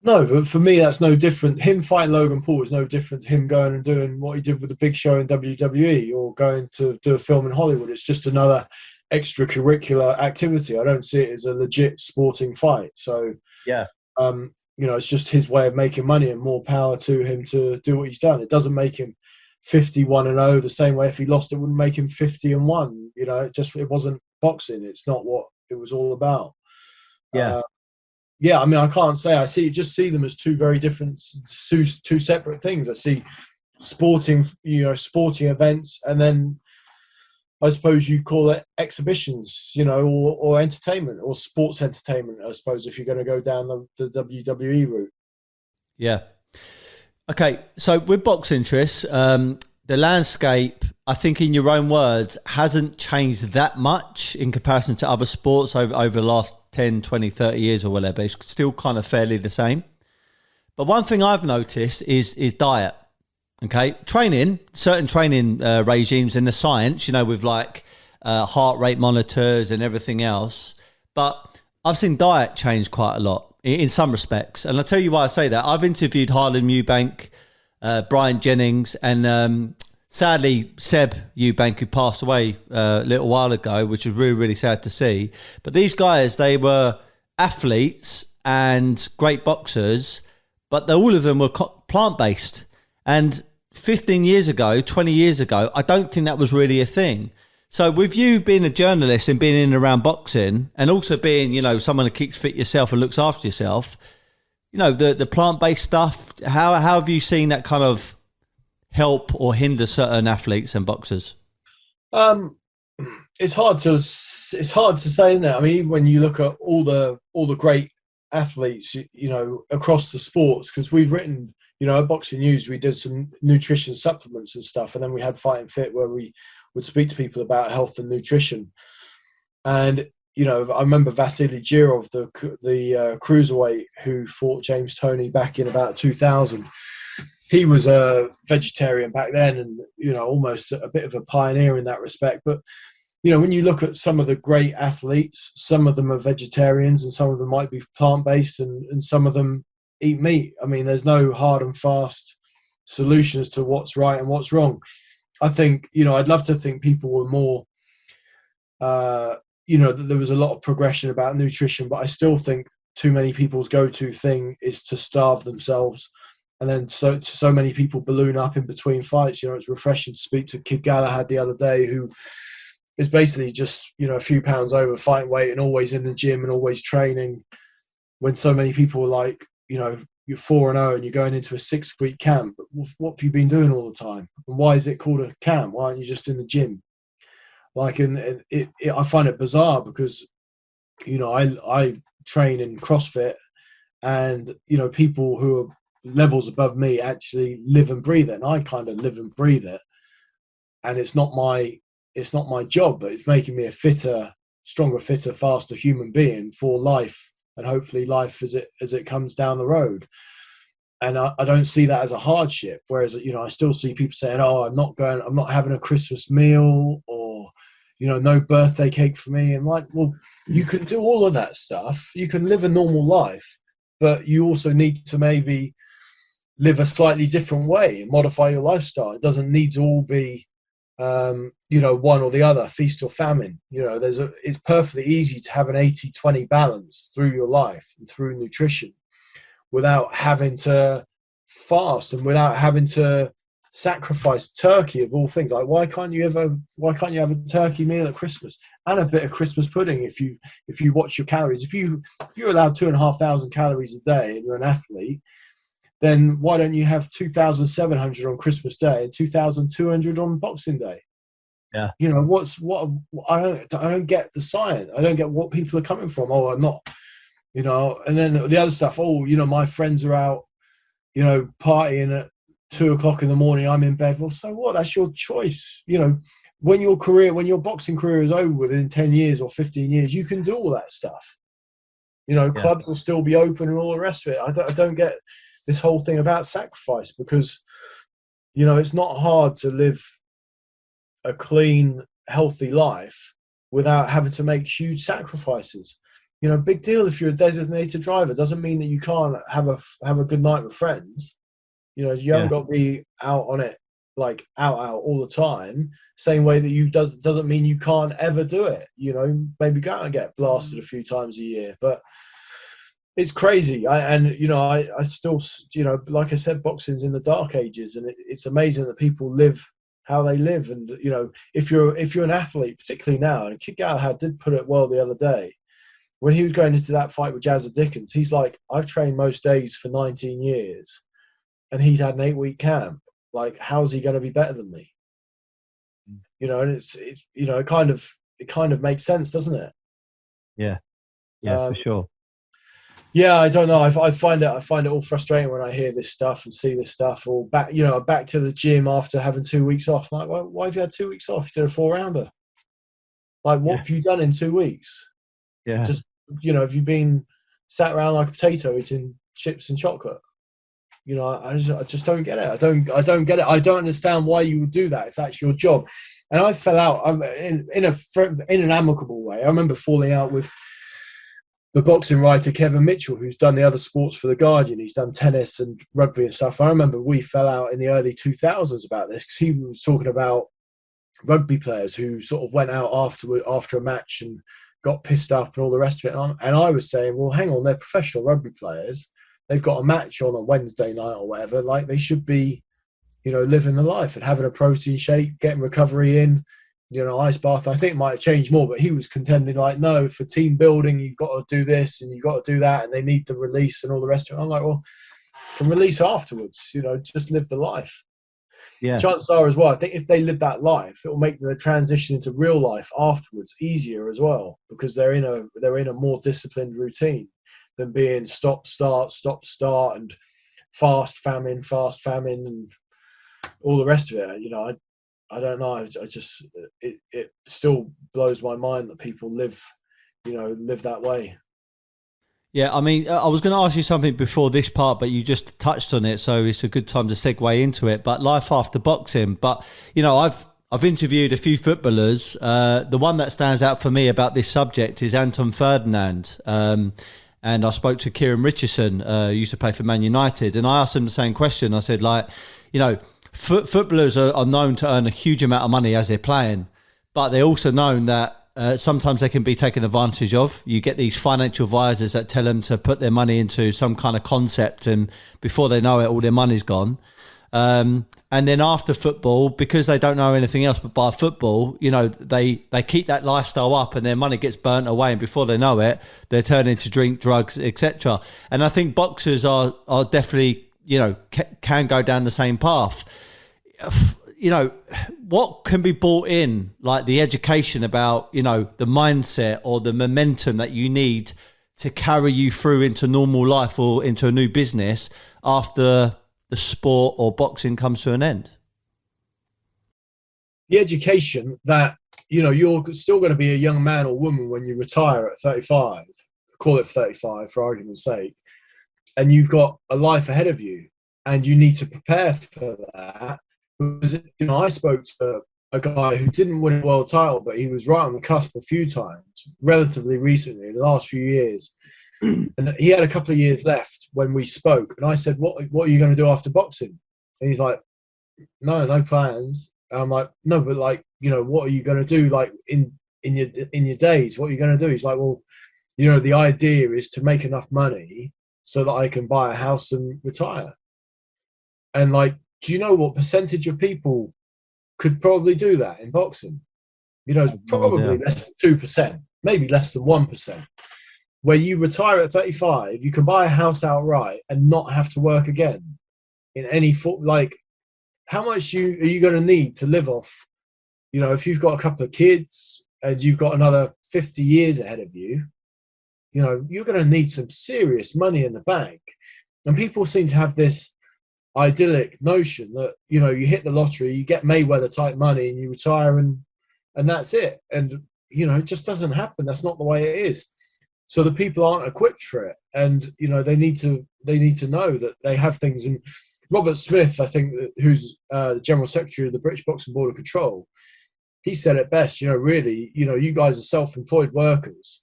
No, but for me, that's no different. Him fighting Logan Paul is no different to him going and doing what he did with the Big Show in WWE or going to do a film in Hollywood. It's just another extracurricular activity. I don't see it as a legit sporting fight. So, yeah, you know, it's just his way of making money, and more power to him to do what he's done. It doesn't make him 51-0 the same way if he lost it wouldn't make him 50-1. You know, it wasn't boxing. It's not what it was all about. Yeah, I mean, I can't say just see them as two very different, two separate things. I see sporting events, and then I suppose you call it exhibitions, you know, or entertainment or sports entertainment, I suppose, if you're going to go down the WWE route. Yeah. Okay, so with boxing, Tris, the landscape, I think in your own words, hasn't changed that much in comparison to other sports over the last 10, 20, 30 years or whatever. It's still kind of fairly the same. But one thing I've noticed is diet. Okay, certain training regimes and the science, you know, with like heart rate monitors and everything else. But I've seen diet change quite a lot in some respects. And I'll tell you why I say that. I've interviewed Harlan Eubank, Brian Jennings, and sadly, Seb Eubank, who passed away a little while ago, which was really, really sad to see. But these guys, they were athletes and great boxers, but all of them were plant-based. And 15 years ago, 20 years ago, I don't think that was really a thing. So with you being a journalist and being in and around boxing, and also being, you know, someone who keeps fit yourself and looks after yourself, you know, the plant-based stuff, how have you seen that kind of help or hinder certain athletes and boxers? It's hard to say, isn't it? I mean, when you look at all the great athletes, you know, across the sports, because we've written, you know, at Boxing News, we did some nutrition supplements and stuff, and then we had Fight and Fit where we would speak to people about health and nutrition. And, you know, I remember Vasily Girov, the cruiserweight who fought James Toney back in about 2000. He was a vegetarian back then, and, you know, almost a bit of a pioneer in that respect. But, you know, when you look at some of the great athletes, some of them are vegetarians and some of them might be plant-based, and some of them eat meat. I mean, there's no hard and fast solutions to what's right and what's wrong. I think, you know, I'd love to think people were more, you know, that there was a lot of progression about nutrition, but I still think too many people's go-to thing is to starve themselves. And then so many people balloon up in between fights. You know, it's refreshing to speak to Kid Galahad the other day, who is basically just, you know, a few pounds over fight weight and always in the gym and always training, when so many people are like, you know, you're 4-0 and you're going into a 6-week camp. But what have you been doing all the time? And why is it called a camp? Why aren't you just in the gym? Like, and I find it bizarre because, you know, I train in CrossFit, and, you know, people who are levels above me actually live and breathe it, and I kind of live and breathe it. And it's not my job, but it's making me a fitter, stronger, fitter, faster human being for life, and hopefully life as it comes down the road. And I don't see that as a hardship. Whereas, I still see people saying, "Oh, I'm not having a Christmas meal," or, "No birthday cake for me." And like, well, you can do all of that stuff. You can live a normal life, but you also need to maybe live a slightly different way and modify your lifestyle. It doesn't need to all be, one or the other, feast or famine. It's perfectly easy to have an 80-20 balance through your life and through nutrition, without having to fast and without having to sacrifice turkey of all things. Like, why can't you have a turkey meal at Christmas and a bit of Christmas pudding if you watch your calories? If you're allowed 2,500 calories a day and you're an athlete, then why don't you have 2,700 on Christmas Day and 2,200 on Boxing Day? Yeah. I don't get the science. I don't get what people are coming from. Oh, I'm not. And then the other stuff, my friends are out, partying at 2:00 in the morning, I'm in bed. Well, so what? That's your choice. When your boxing career is over within 10 years or 15 years, you can do all that stuff. Clubs will still be open and all the rest of it. I don't get this whole thing about sacrifice, because, it's not hard to live a clean, healthy life without having to make huge sacrifices. Big deal if you're a designated driver. Doesn't mean that you can't have a good night with friends. You haven't got to be out on it, like out all the time. Same way that doesn't mean you can't ever do it. Maybe go out and get blasted a few times a year. But it's crazy. I still, like I said, boxing's in the dark ages, and it's amazing that people live how they live. And if you're an athlete, particularly now, and Kid Galahad did put it well the other day. When he was going into that fight with Jazza Dickens, he's like, I've trained most days for 19 years and he's had an 8-week camp. Like, how's he going to be better than me? And it's it kind of makes sense, doesn't it? Yeah. Yeah, for sure. Yeah, I don't know. I find it all frustrating when I hear this stuff and see this stuff, or back to the gym after having 2 weeks off. Like, why have you had 2 weeks off? You did a 4-rounder. Like, what have you done in 2 weeks? Yeah. Just, have you been sat around like a potato eating chips and chocolate? I just don't get it. I don't get it. I don't understand why you would do that if that's your job. And I fell out in an amicable way. I remember falling out with the boxing writer Kevin Mitchell, who's done the other sports for The Guardian. He's done tennis and rugby and stuff. I remember we fell out in the early 2000s about this, because he was talking about rugby players who sort of went out after a match and got pissed off and all the rest of it. And I was saying, well, hang on, they're professional rugby players. They've got a match on a Wednesday night or whatever. Like, they should be, living the life and having a protein shake, getting recovery in, ice bath. I think it might have changed more, but he was contending like, no, for team building, you've got to do this and you've got to do that, and they need the release and all the rest of it. I'm like, well, can release afterwards, just live the life. Yeah. Chances are as well, I think if they live that life, it will make the transition into real life afterwards easier as well, because they're in a more disciplined routine than being stop, start, and fast famine, and all the rest of it. I don't know. It still blows my mind that people live that way. Yeah, I mean, I was going to ask you something before this part, but you just touched on it, so it's a good time to segue into it. But life after boxing. But, I've interviewed a few footballers. The one that stands out for me about this subject is Anton Ferdinand. And I spoke to Kieran Richardson, who used to play for Man United, and I asked him the same question. I said, footballers are known to earn a huge amount of money as they're playing, but they're also known that sometimes they can be taken advantage of. You get these financial advisors that tell them to put their money into some kind of concept, and before they know it, all their money's gone. And then after football, because they don't know anything else but by football, they keep that lifestyle up and their money gets burnt away, and before they know it, they're turning to drink, drugs, etc. And I think boxers are definitely, can go down the same path. What can be brought in, like the education about, the mindset or the momentum that you need to carry you through into normal life or into a new business after the sport or boxing comes to an end? The education that, you're still going to be a young man or woman when you retire at 35, call it 35 for argument's sake, and you've got a life ahead of you, and you need to prepare for that. Because, I spoke to a guy who didn't win a world title, but he was right on the cusp a few times, relatively recently, in the last few years. And he had a couple of years left when we spoke. And I said, what are you going to do after boxing? And he's like, no plans. And I'm like, no, but like, what are you going to do like in your days? What are you going to do? He's like, well, the idea is to make enough money so that I can buy a house and retire. And like, do you know what percentage of people could probably do that in boxing? It's probably less than 2%, maybe less than 1%. Where you retire at 35, you can buy a house outright and not have to work again in any form. Like, how much are you going to need to live off? If you've got a couple of kids and you've got another 50 years ahead of you, you're going to need some serious money in the bank. And people seem to have this idyllic notion that, you hit the lottery, you get Mayweather type money and you retire and that's it. And, it just doesn't happen. That's not the way it is. So the people aren't equipped for it. And, they need to know that they have things. And Robert Smith, I think, who's the General Secretary of the British Boxing Board of Control, he said it best, really, you guys are self-employed workers.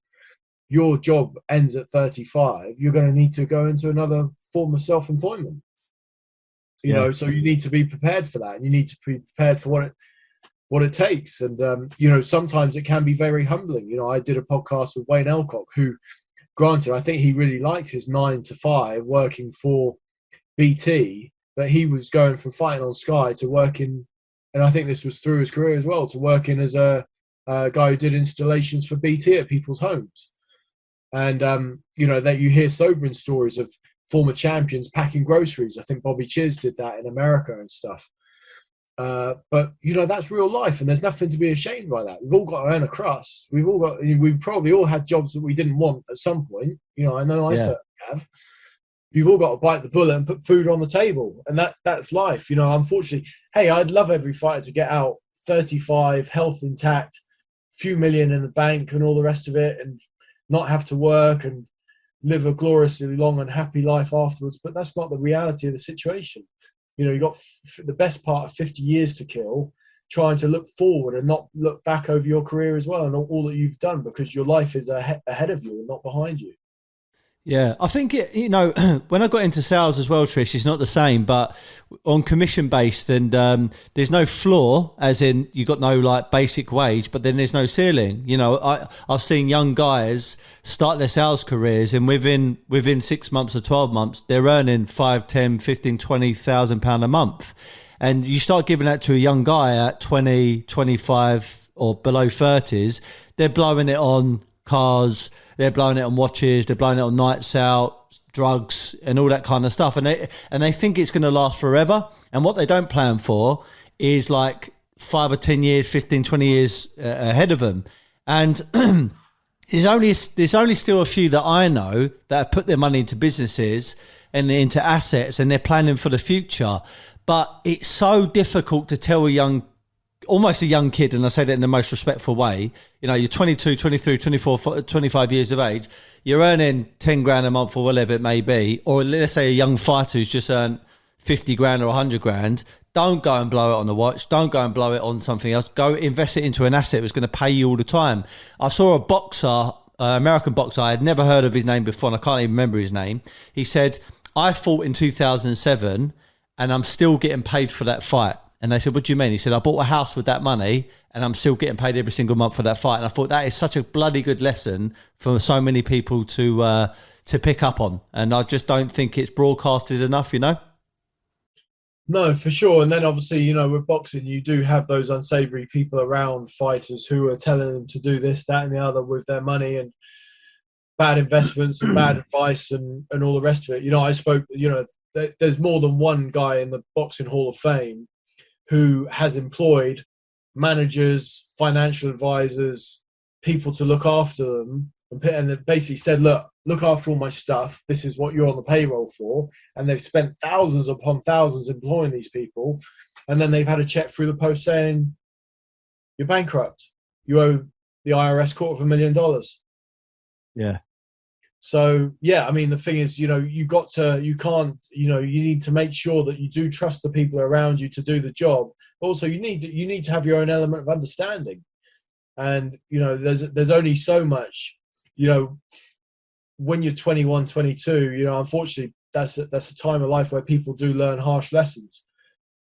Your job ends at 35. You're going to need to go into another form of self-employment. So you need to be prepared for that. And you need to be prepared for what it takes. And, sometimes it can be very humbling. I did a podcast with Wayne Alcock, who, granted, I think he really liked his 9 to 5 working for BT, but he was going from fighting on Sky to working, and I think this was through his career as well, to working as a guy who did installations for BT at people's homes. And, that you hear sobering stories of former champions packing groceries. I think Bobby Chiz did that in America and stuff. But that's real life, and there's nothing to be ashamed by that. We've all got to earn a crust. We've probably all had jobs that we didn't want at some point. I know I certainly have. You've all got to bite the bullet and put food on the table, and that's life. Unfortunately, hey, I'd love every fighter to get out 35, health intact, few million in the bank, and all the rest of it, and not have to work and live a gloriously long and happy life afterwards. But that's not the reality of the situation. You've got the best part of 50 years to kill, trying to look forward and not look back over your career as well and all that you've done, because your life is ahead of you and not behind you. Yeah, I think when I got into sales as well, Trish, it's not the same, but on commission based, and there's no floor, as in you got no like basic wage, but then there's no ceiling. I've seen young guys start their sales careers, and within 6 months or 12 months, they're earning 5, 10, 15, 20,000 pound a month. And you start giving that to a young guy at 20, 25 or below 30s, they're blowing it on cars, they're blowing it on watches, they're blowing it on nights out, drugs and all that kind of stuff. And they think it's going to last forever. And what they don't plan for is like 5 or 10 years, 15, 20 years ahead of them. And there's only still a few that I know that have put their money into businesses and into assets, and they're planning for the future. But it's so difficult to tell almost a young kid, and I say that in the most respectful way, you're 22, 23, 24, 25 years of age, you're earning 10 grand a month or whatever it may be, or let's say a young fighter who's just earned 50 grand or 100 grand, don't go and blow it on the watch, don't go and blow it on something else, go invest it into an asset that's going to pay you all the time. I saw a boxer, American boxer, I had never heard of his name before, and I can't even remember his name. He said, I fought in 2007 and I'm still getting paid for that fight. And they said, what do you mean? He said, I bought a house with that money and I'm still getting paid every single month for that fight. And I thought that is such a bloody good lesson for so many people to pick up on. And I just don't think it's broadcasted enough, No, for sure. And then obviously, with boxing, you do have those unsavory people around fighters who are telling them to do this, that and the other with their money, and bad investments and bad advice and all the rest of it. I spoke, there's more than one guy in the Boxing Hall of Fame who has employed managers, financial advisors, people to look after them, and basically said, look, look after all my stuff. This is what you're on the payroll for. And they've spent thousands upon thousands employing these people. And then they've had a check through the post saying, you're bankrupt. You owe the IRS $250,000. Yeah. So, yeah, I mean, the thing is, you need to make sure that you do trust the people around you to do the job. But also, you need to have your own element of understanding. And, there's only so much, when you're 21, 22, unfortunately, that's a time of life where people do learn harsh lessons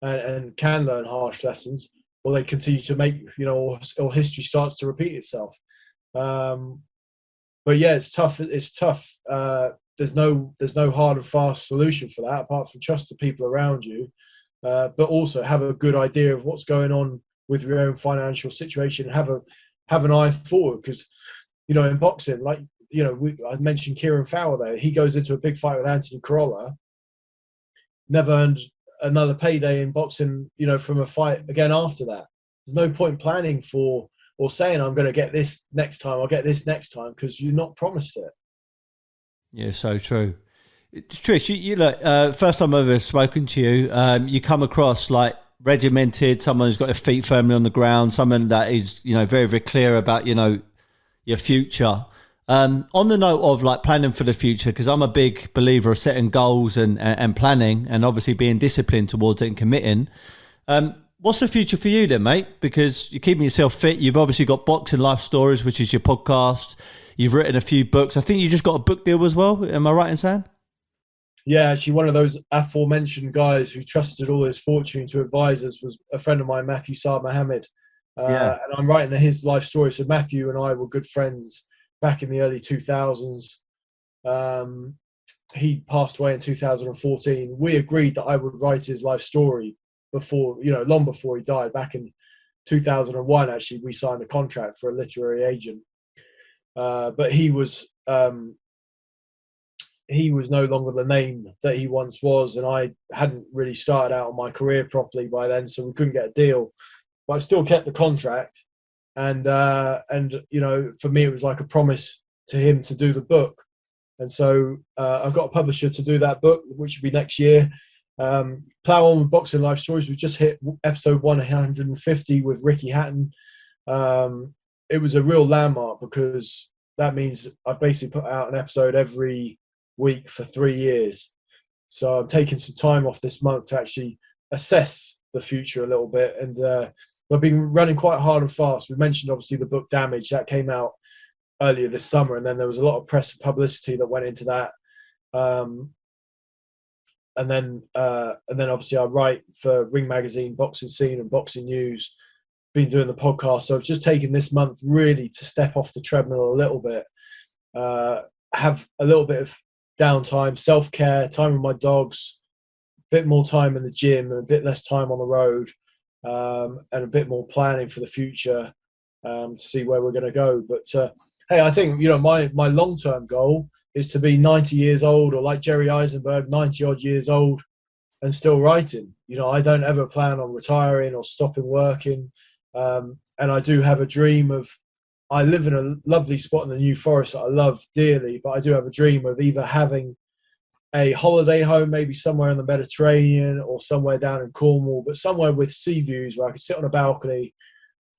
and can learn harsh lessons, or they continue to make, or history starts to repeat itself. But yeah, it's tough. It's tough. There's no hard and fast solution for that, apart from trust the people around you, but also have a good idea of what's going on with your own financial situation. Have an eye forward, because in boxing, like I mentioned Kieran Fowler there. He goes into a big fight with Anthony Corolla, never earned another payday in boxing, from a fight again after that. There's no point planning for or saying I'm going to get this next time, I'll get this next time, because you're not promised it. Yeah, so true. Trish, you look, first time I've ever spoken to you, you come across like regimented, someone who's got their feet firmly on the ground, someone that is, very, very clear about, your future. On the note of like planning for the future, because I'm a big believer of setting goals and planning, and obviously being disciplined towards it and committing. What's the future for you then, mate? Because you're keeping yourself fit. You've obviously got Boxing Life Stories, which is your podcast. You've written a few books. I think you just got a book deal as well. Am I right in saying? Yeah, actually, one of those aforementioned guys who trusted all his fortune to advisors was a friend of mine, Matthew Saad Mohammed. And I'm writing his life story. So Matthew and I were good friends back in the early 2000s. He passed away in 2014. We agreed that I would write his life story before, long before he died. Back in 2001, actually, we signed a contract for a literary agent. But he was no longer the name that he once was, and I hadn't really started out on my career properly by then, so we couldn't get a deal. But I still kept the contract, and for me, it was like a promise to him to do the book. And so I've got a publisher to do that book, which will be next year. Plow on with Boxing Life Stories. We just hit episode 150 with Ricky Hatton. It was a real landmark, because that means I've basically put out an episode every week for 3 years. So I'm taking some time off this month to actually assess the future a little bit. And I've been running quite hard and fast. We mentioned obviously the book Damage that came out earlier this summer, and then there was a lot of press and publicity that went into that. And then obviously I write for Ring Magazine, Boxing Scene, and Boxing News. Been doing the podcast, so I've just taken this month really to step off the treadmill a little bit, have a little bit of downtime, self-care, time with my dogs, a bit more time in the gym, and a bit less time on the road, and a bit more planning for the future, to see where we're going to go. But hey, I think my long-term goal is to be 90 years old, or like Jerry Eisenberg, 90 odd years old, and still writing. I don't ever plan on retiring or stopping working. And I do have a dream of, I live in a lovely spot in the New Forest that I love dearly, but I do have a dream of either having a holiday home, maybe somewhere in the Mediterranean or somewhere down in Cornwall, but somewhere with sea views where I can sit on a balcony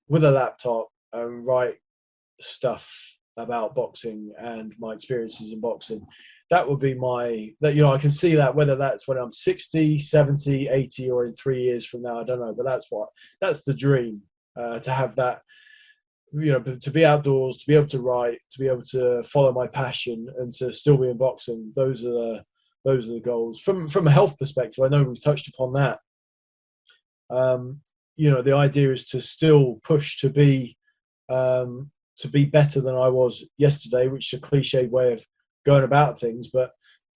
with a laptop and write stuff about boxing and my experiences in boxing. That would be I can see that, whether that's when I'm 60, 70, 80, or in 3 years from now, I don't know, but that's the dream. To have that, to be outdoors, to be able to write, to be able to follow my passion, and to still be in boxing. Those are the goals. From a health perspective, I know we've touched upon that. The idea is to still push to be better than I was yesterday, which is a cliched way of going about things. But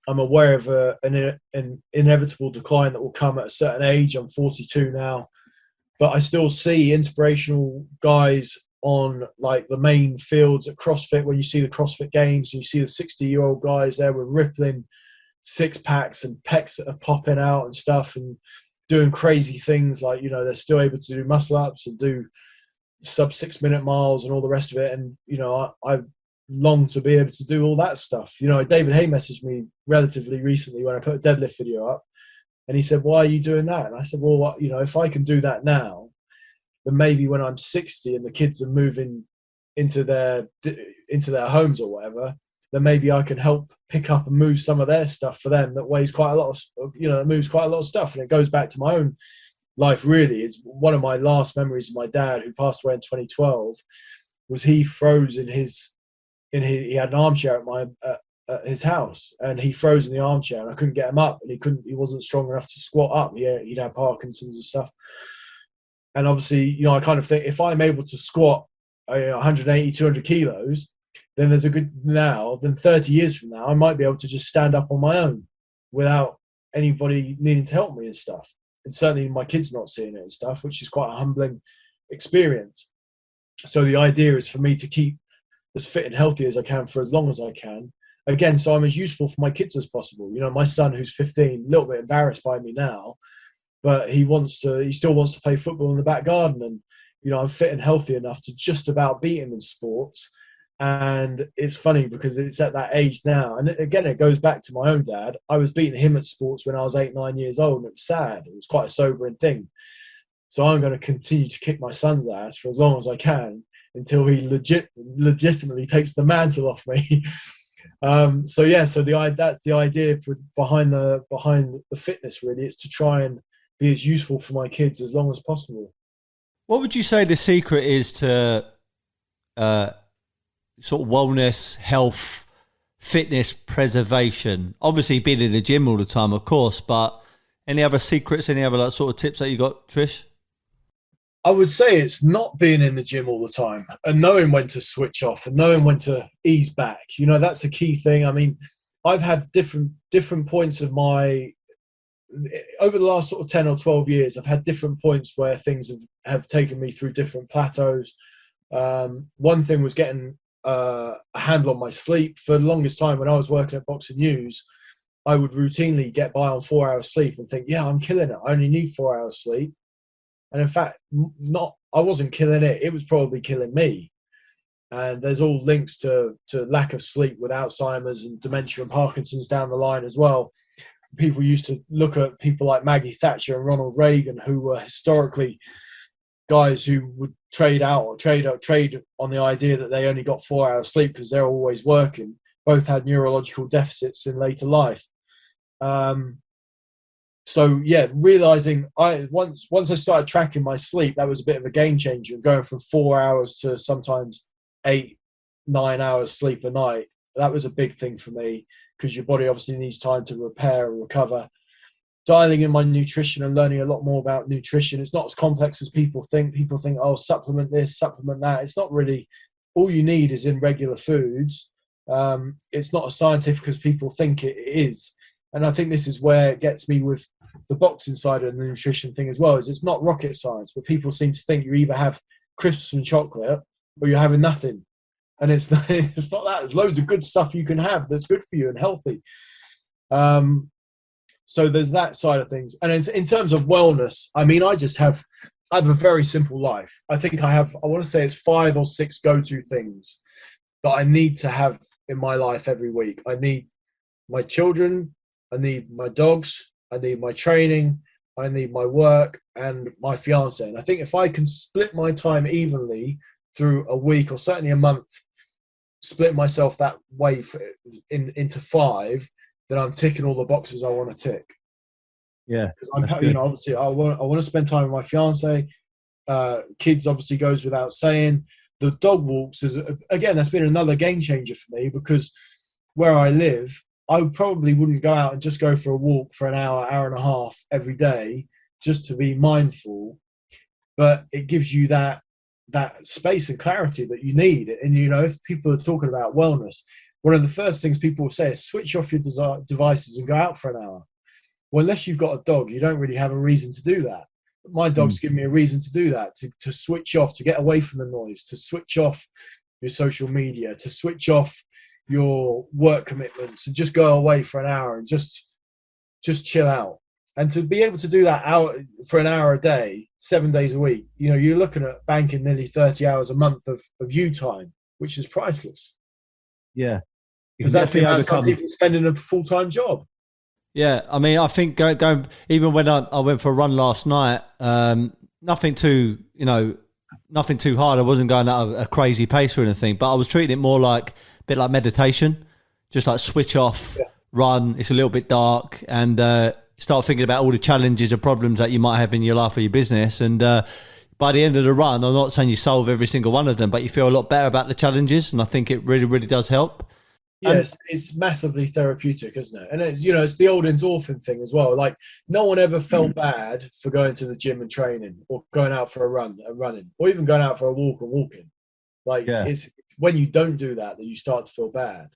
I'm aware of an inevitable decline that will come at a certain age. I'm 42 now. But I still see inspirational guys on like the main fields at CrossFit. When you see the CrossFit Games, and you see the 60-year-old guys there with rippling six packs and pecs that are popping out and stuff, and doing crazy things like, they're still able to do muscle ups and do sub 6 minute miles and all the rest of it. And, I long to be able to do all that stuff. You know, David Hay messaged me relatively recently when I put a deadlift video up, and he said, "Why are you doing that?" And I said, "Well, you know, if I can do that now, then maybe when I'm 60 and the kids are moving into their homes or whatever, then maybe I can help pick up and move some of their stuff for them that weighs quite a lot of, you know, that moves quite a lot of stuff." And it goes back to my own life, really. It's one of my last memories of my dad, who passed away in 2012, was he froze he had an armchair at his house, and he froze in the armchair, and I couldn't get him up, and he wasn't strong enough to squat up. He'd had Parkinson's and stuff. And obviously, you know, I kind of think if I'm able to squat 180, 200 kilos, then then 30 years from now, I might be able to just stand up on my own without anybody needing to help me and stuff. And certainly my kids not seeing it and stuff, which is quite a humbling experience. So the idea is for me to keep as fit and healthy as I can for as long as I can. Again, so I'm as useful for my kids as possible. You know, my son, who's 15, a little bit embarrassed by me now, but he still wants to play football in the back garden. And, you know, I'm fit and healthy enough to just about beat him in sports. And it's funny because it's at that age now. And again, it goes back to my own dad. I was beating him at sports when I was 8, 9 years old, and it was sad. It was quite a sobering thing. So I'm going to continue to kick my son's ass for as long as I can until he legitimately takes the mantle off me. That's the idea behind the fitness, really. It's to try and be as useful for my kids as long as possible. What would you say the secret is to sort of wellness, health, fitness preservation? Obviously being in the gym all the time, of course, but any other secrets, any other sort of tips that you got, Trish? I would say it's not being in the gym all the time and knowing when to switch off and knowing when to ease back. You know, that's a key thing. I mean, I've had different points of over the last sort of 10 or 12 years, I've had different points where things have taken me through different plateaus. One thing was getting a handle on my sleep. For the longest time when I was working at Boxing News, I would routinely get by on 4 hours sleep and think, yeah, I'm killing it. I only need 4 hours sleep. And in fact, I wasn't killing it. It was probably killing me. And there's all links to lack of sleep with Alzheimer's and dementia and Parkinson's down the line as well. People used to look at people like Maggie Thatcher and Ronald Reagan, who were historically guys who would trade on the idea that they only got 4 hours sleep because they're always working. Both had neurological deficits in later life. So yeah, realizing once I started tracking my sleep, that was a bit of a game changer. Going from 4 hours to sometimes 8, 9 hours sleep a night. That was a big thing for me because your body obviously needs time to repair and recover. Dialing in my nutrition and learning a lot more about nutrition. It's not as complex as people think. People think, oh, supplement this, supplement that. It's not really. All you need is in regular foods. It's not as scientific as people think it is. And I think this is where it gets me with the boxing side of the nutrition thing as well, is it's not rocket science, but people seem to think you either have crisps and chocolate or you're having nothing. And it's not that. There's loads of good stuff you can have that's good for you and healthy. So there's that side of things. And in terms of wellness, I mean, I have a very simple life. I think I want to say it's 5 or 6 go-to things that I need to have in my life every week. I need my children, I need my dogs, I need my training, I need my work, and my fiance. And I think if I can split my time evenly through a week or certainly a month, split myself that way into 5, then I'm ticking all the boxes I want to tick. Yeah, because obviously I want to spend time with my fiance. Kids obviously goes without saying. The dog walks that's been another game changer for me, because where I live, I probably wouldn't go out and just go for a walk for an hour, hour and a half every day just to be mindful. But it gives you that space and clarity that you need. And, you know, if people are talking about wellness, one of the first things people will say is switch off your devices and go out for an hour. Well, unless you've got a dog, you don't really have a reason to do that. But my dog's given me a reason to do that, to switch off, to get away from the noise, to switch off your social media, to switch off your work commitments and just go away for an hour and just chill out. And to be able to do that for an hour a day, 7 days a week, you know, you're looking at banking nearly 30 hours a month of you time, which is priceless. Yeah. Because that's the amount of time people spend in a full-time job. Yeah, I mean, I think going even when I went for a run last night, nothing too hard. I wasn't going at a crazy pace or anything, but I was treating it more like a bit like meditation, just like switch off, run. It's a little bit dark, and start thinking about all the challenges or problems that you might have in your life or your business. And by the end of the run, I'm not saying you solve every single one of them, but you feel a lot better about the challenges, and I think it really, really does help. Yes, it's massively therapeutic, isn't it? And it's the old endorphin thing as well. Like, no one ever felt bad for going to the gym and training, or going out for a run and running, or even going out for a walk and walking. Like, it's when you don't do that you start to feel bad.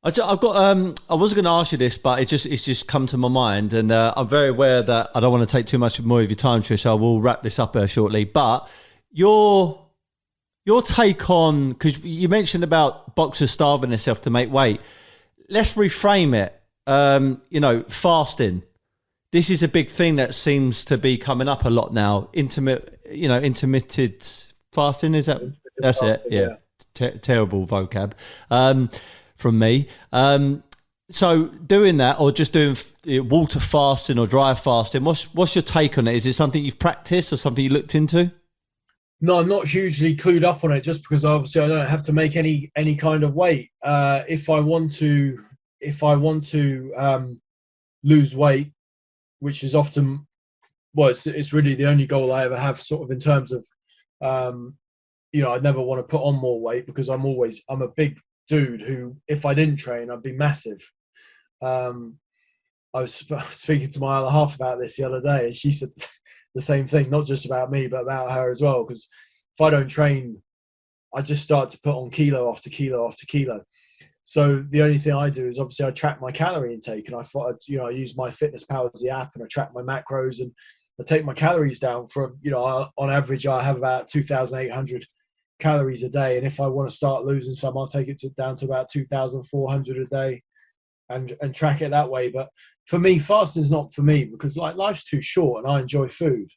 I've got. I wasn't going to ask you this, but it's just come to my mind, and I'm very aware that I don't want to take too much more of your time, Trish. So I will wrap this up shortly. But your take on, because you mentioned about boxers starving themselves to make weight. Let's reframe it. Fasting. This is a big thing that seems to be coming up a lot now. Intermittent fasting, is that? That's it. Yeah. Terrible vocab from me. So doing that, or just doing water fasting or dry fasting, what's your take on it? Is it something you've practiced or something you looked into? No, I'm not hugely clued up on it, just because obviously I don't have to make any kind of weight. If I want to lose weight, which is often, it's really the only goal I ever have, sort of in terms of, I never want to put on more weight, because I'm a big dude who, if I didn't train, I'd be massive. I was speaking to my other half about this the other day, and she said the same thing, not just about me, but about her as well. Because if I don't train, I just start to put on kilo after kilo after kilo. So the only thing I do is, obviously, I track my calorie intake, and I use my Fitness Pals, the app, and I track my macros, and I take my calories down from, on average, I have about 2,800 calories a day. And if I want to start losing some, I'll take it down to about 2,400 a day and track it that way. But for me, fasting is not for me, because life's too short and I enjoy food.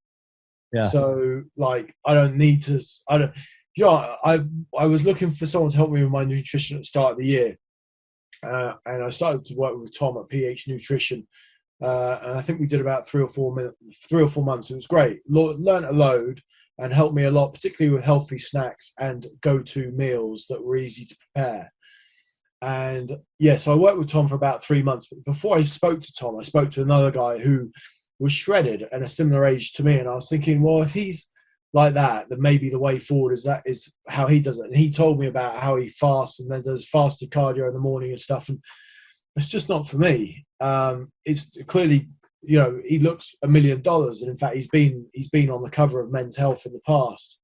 Yeah. So I don't need to. I was looking for someone to help me with my nutrition at the start of the year, and I started to work with Tom at PH Nutrition, and I think we did about 3 or 4 months. It was great. Learned a load and helped me a lot, particularly with healthy snacks and go-to meals that were easy to prepare. And so I worked with Tom for about 3 months. But before I spoke to Tom, I spoke to another guy who was shredded and a similar age to me. And I was thinking, well, if he's like that, then maybe the way forward is how he does it. And he told me about how he fasts and then does fasted cardio in the morning and stuff. And it's just not for me. It's clearly, he looks $1 million. And in fact, he's been on the cover of Men's Health in the past.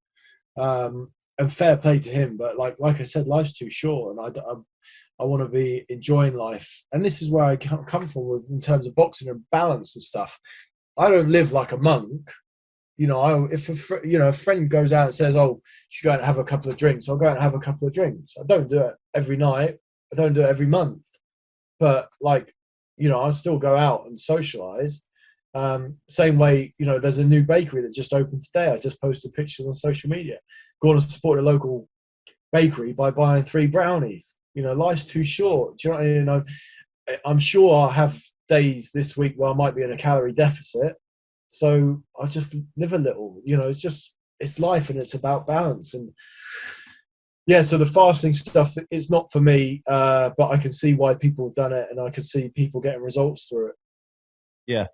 And fair play to him. But like I said, life's too short, and I want to be enjoying life. And this is where I come from in terms of boxing and balance and stuff. I don't live like a monk. If a friend goes out and says, "Oh, you should go out and have a couple of drinks," I'll go out and have a couple of drinks. I don't do it every night. I don't do it every month. But I'll still go out and socialize. Same way, there's a new bakery that just opened today. I just posted pictures on social media. Go on and support a local bakery by buying 3 brownies. Life's too short. Do you know what I mean? I'm sure I'll have days this week where I might be in a calorie deficit. So I'll just live a little. It's life, and it's about balance. And so the fasting stuff is not for me, but I can see why people have done it, and I can see people getting results through it. Yeah.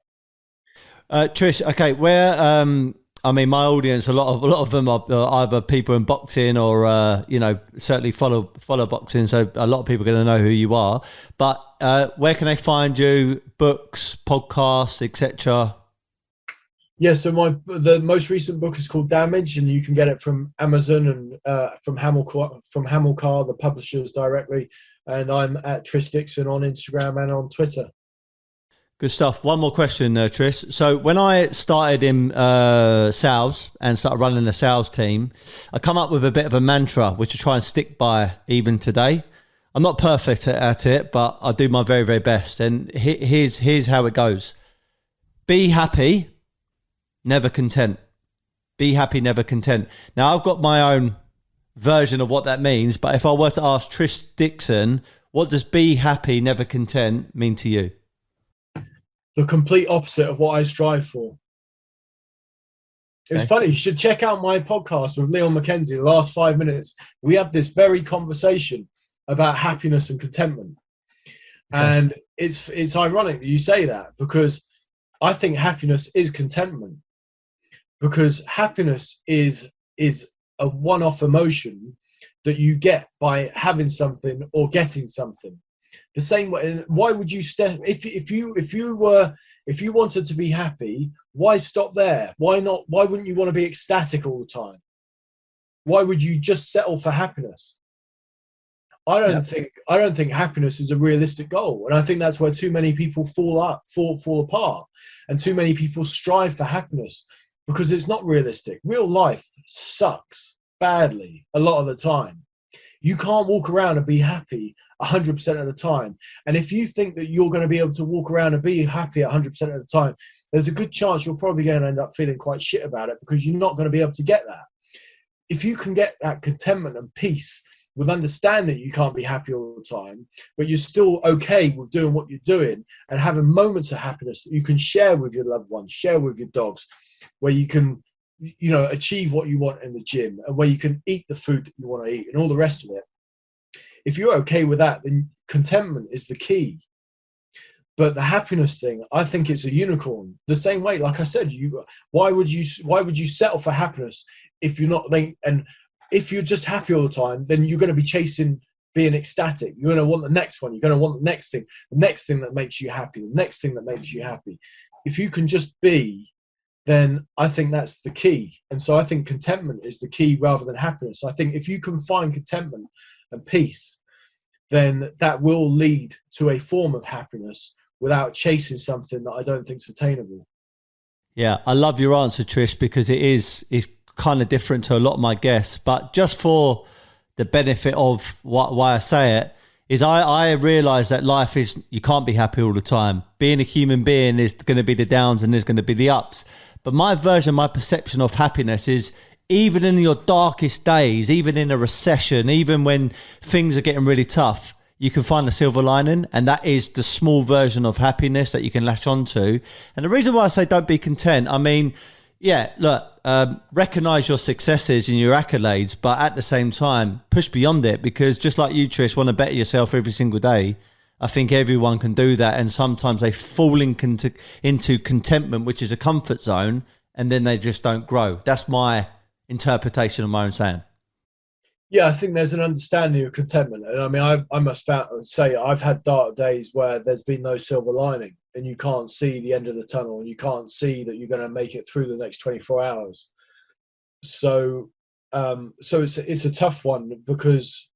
Trish, okay, my audience, a lot of them are either people in boxing or, certainly follow boxing. So a lot of people are going to know who you are. But where can they find you? Books, podcasts, etc.? Yeah, so the most recent book is called Damage, and you can get it from Amazon and from Hamilcar, the publishers, directly. And I'm at Trish Dixon on Instagram and on Twitter. Good stuff. One more question, Trish. So when I started in sales and started running a sales team, I come up with a bit of a mantra, which I try and stick by even today. I'm not perfect at it, but I do my very, very best. And here's how it goes. Be happy, never content. Be happy, never content. Now, I've got my own version of what that means. But if I were to ask Trish Dixon, what does be happy, never content mean to you? The complete opposite of what I strive for. It's funny, you should check out my podcast with Leon McKenzie, the last 5 minutes. We had this very conversation about happiness and contentment. And it's ironic that you say that, because I think happiness is contentment. Because happiness is a one-off emotion that you get by having something or getting something. The same way, why would you if you wanted to be happy, why stop there? Why wouldn't you want to be ecstatic all the time? Why would you just settle for happiness? I don't think happiness is a realistic goal, and I think that's where too many people fall apart, and too many people strive for happiness because it's not realistic. Real life sucks badly a lot of the time. You can't walk around and be happy 100% of the time. And if you think that you're going to be able to walk around and be happy 100% of the time, there's a good chance you're probably going to end up feeling quite shit about it, because you're not going to be able to get that. If you can get that contentment and peace with understanding you can't be happy all the time, but you're still okay with doing what you're doing and having moments of happiness that you can share with your loved ones, share with your dogs, where you can, achieve what you want in the gym, and where you can eat the food that you want to eat and all the rest of it. If you're okay with that, then contentment is the key. But the happiness thing, I think it's a unicorn. The same way, like I said, why would you settle for happiness if you're not, and if you're just happy all the time, then you're going to be chasing being ecstatic. You're going to want the next one. You're going to want the next thing that makes you happy, the next thing that makes you happy. If you can just be, then I think that's the key. And so I think contentment is the key rather than happiness. I think if you can find contentment and peace, then that will lead to a form of happiness without chasing something that I don't think is attainable. Yeah, I love your answer, Trish, because it is kind of different to a lot of my guests. But just for the benefit of why I say it, is I realise that life is, you can't be happy all the time. Being a human being is going to be the downs and there's going to be the ups. But my perception of happiness is, even in your darkest days, even in a recession, even when things are getting really tough, you can find a silver lining, and that is the small version of happiness that you can latch onto. And the reason why I say don't be content, I mean, yeah, look, recognize your successes and your accolades, but at the same time, push beyond it, because just like you, Trish, want to better yourself every single day. I think everyone can do that, and sometimes they fall into contentment, which is a comfort zone, and then they just don't grow. That's my interpretation of my own saying. Yeah, I think there's an understanding of contentment. And I mean, I must say I've had dark days where there's been no silver lining, and you can't see the end of the tunnel, and you can't see that you're going to make it through the next 24 hours. So it's a tough one, because,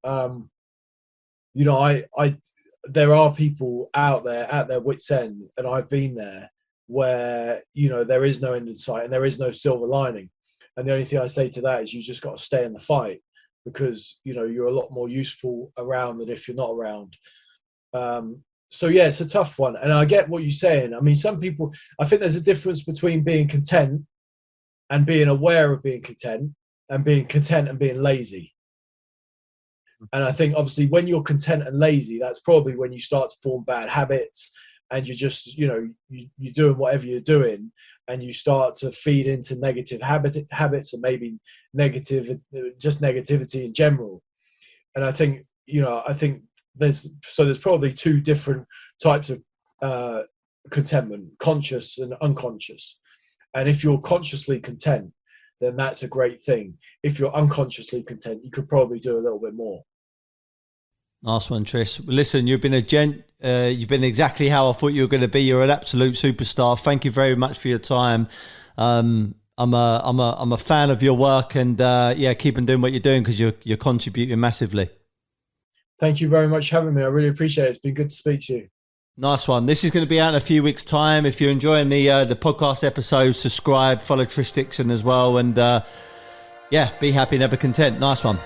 there are people out there at their wits' end, and I've been there, where, there is no end in sight and there is no silver lining. And the only thing I say to that is you just got to stay in the fight, because, you're a lot more useful around than if you're not around. So yeah, it's a tough one. And I get what you're saying. I mean, some people, I think there's a difference between being content and being aware of being content, and being content and being lazy. And I think obviously when you're content and lazy, that's probably when you start to form bad habits, and you're just, you're doing whatever you're doing, and you start to feed into negative habits, and maybe negativity in general. And I think, there's probably two different types of contentment, conscious and unconscious. And if you're consciously content, then that's a great thing. If you're unconsciously content, you could probably do a little bit more. Nice one, Trish. Listen, you've been a gent. You've been exactly how I thought you were going to be. You're an absolute superstar. Thank you very much for your time. I'm a fan of your work, and keep on doing what you're doing, because you're contributing massively. Thank you very much for having me. I really appreciate it. It's been good to speak to you. Nice one. This is going to be out in a few weeks' time. If you're enjoying the podcast episodes, subscribe, follow Trish Dixon as well, and be happy, never content. Nice one.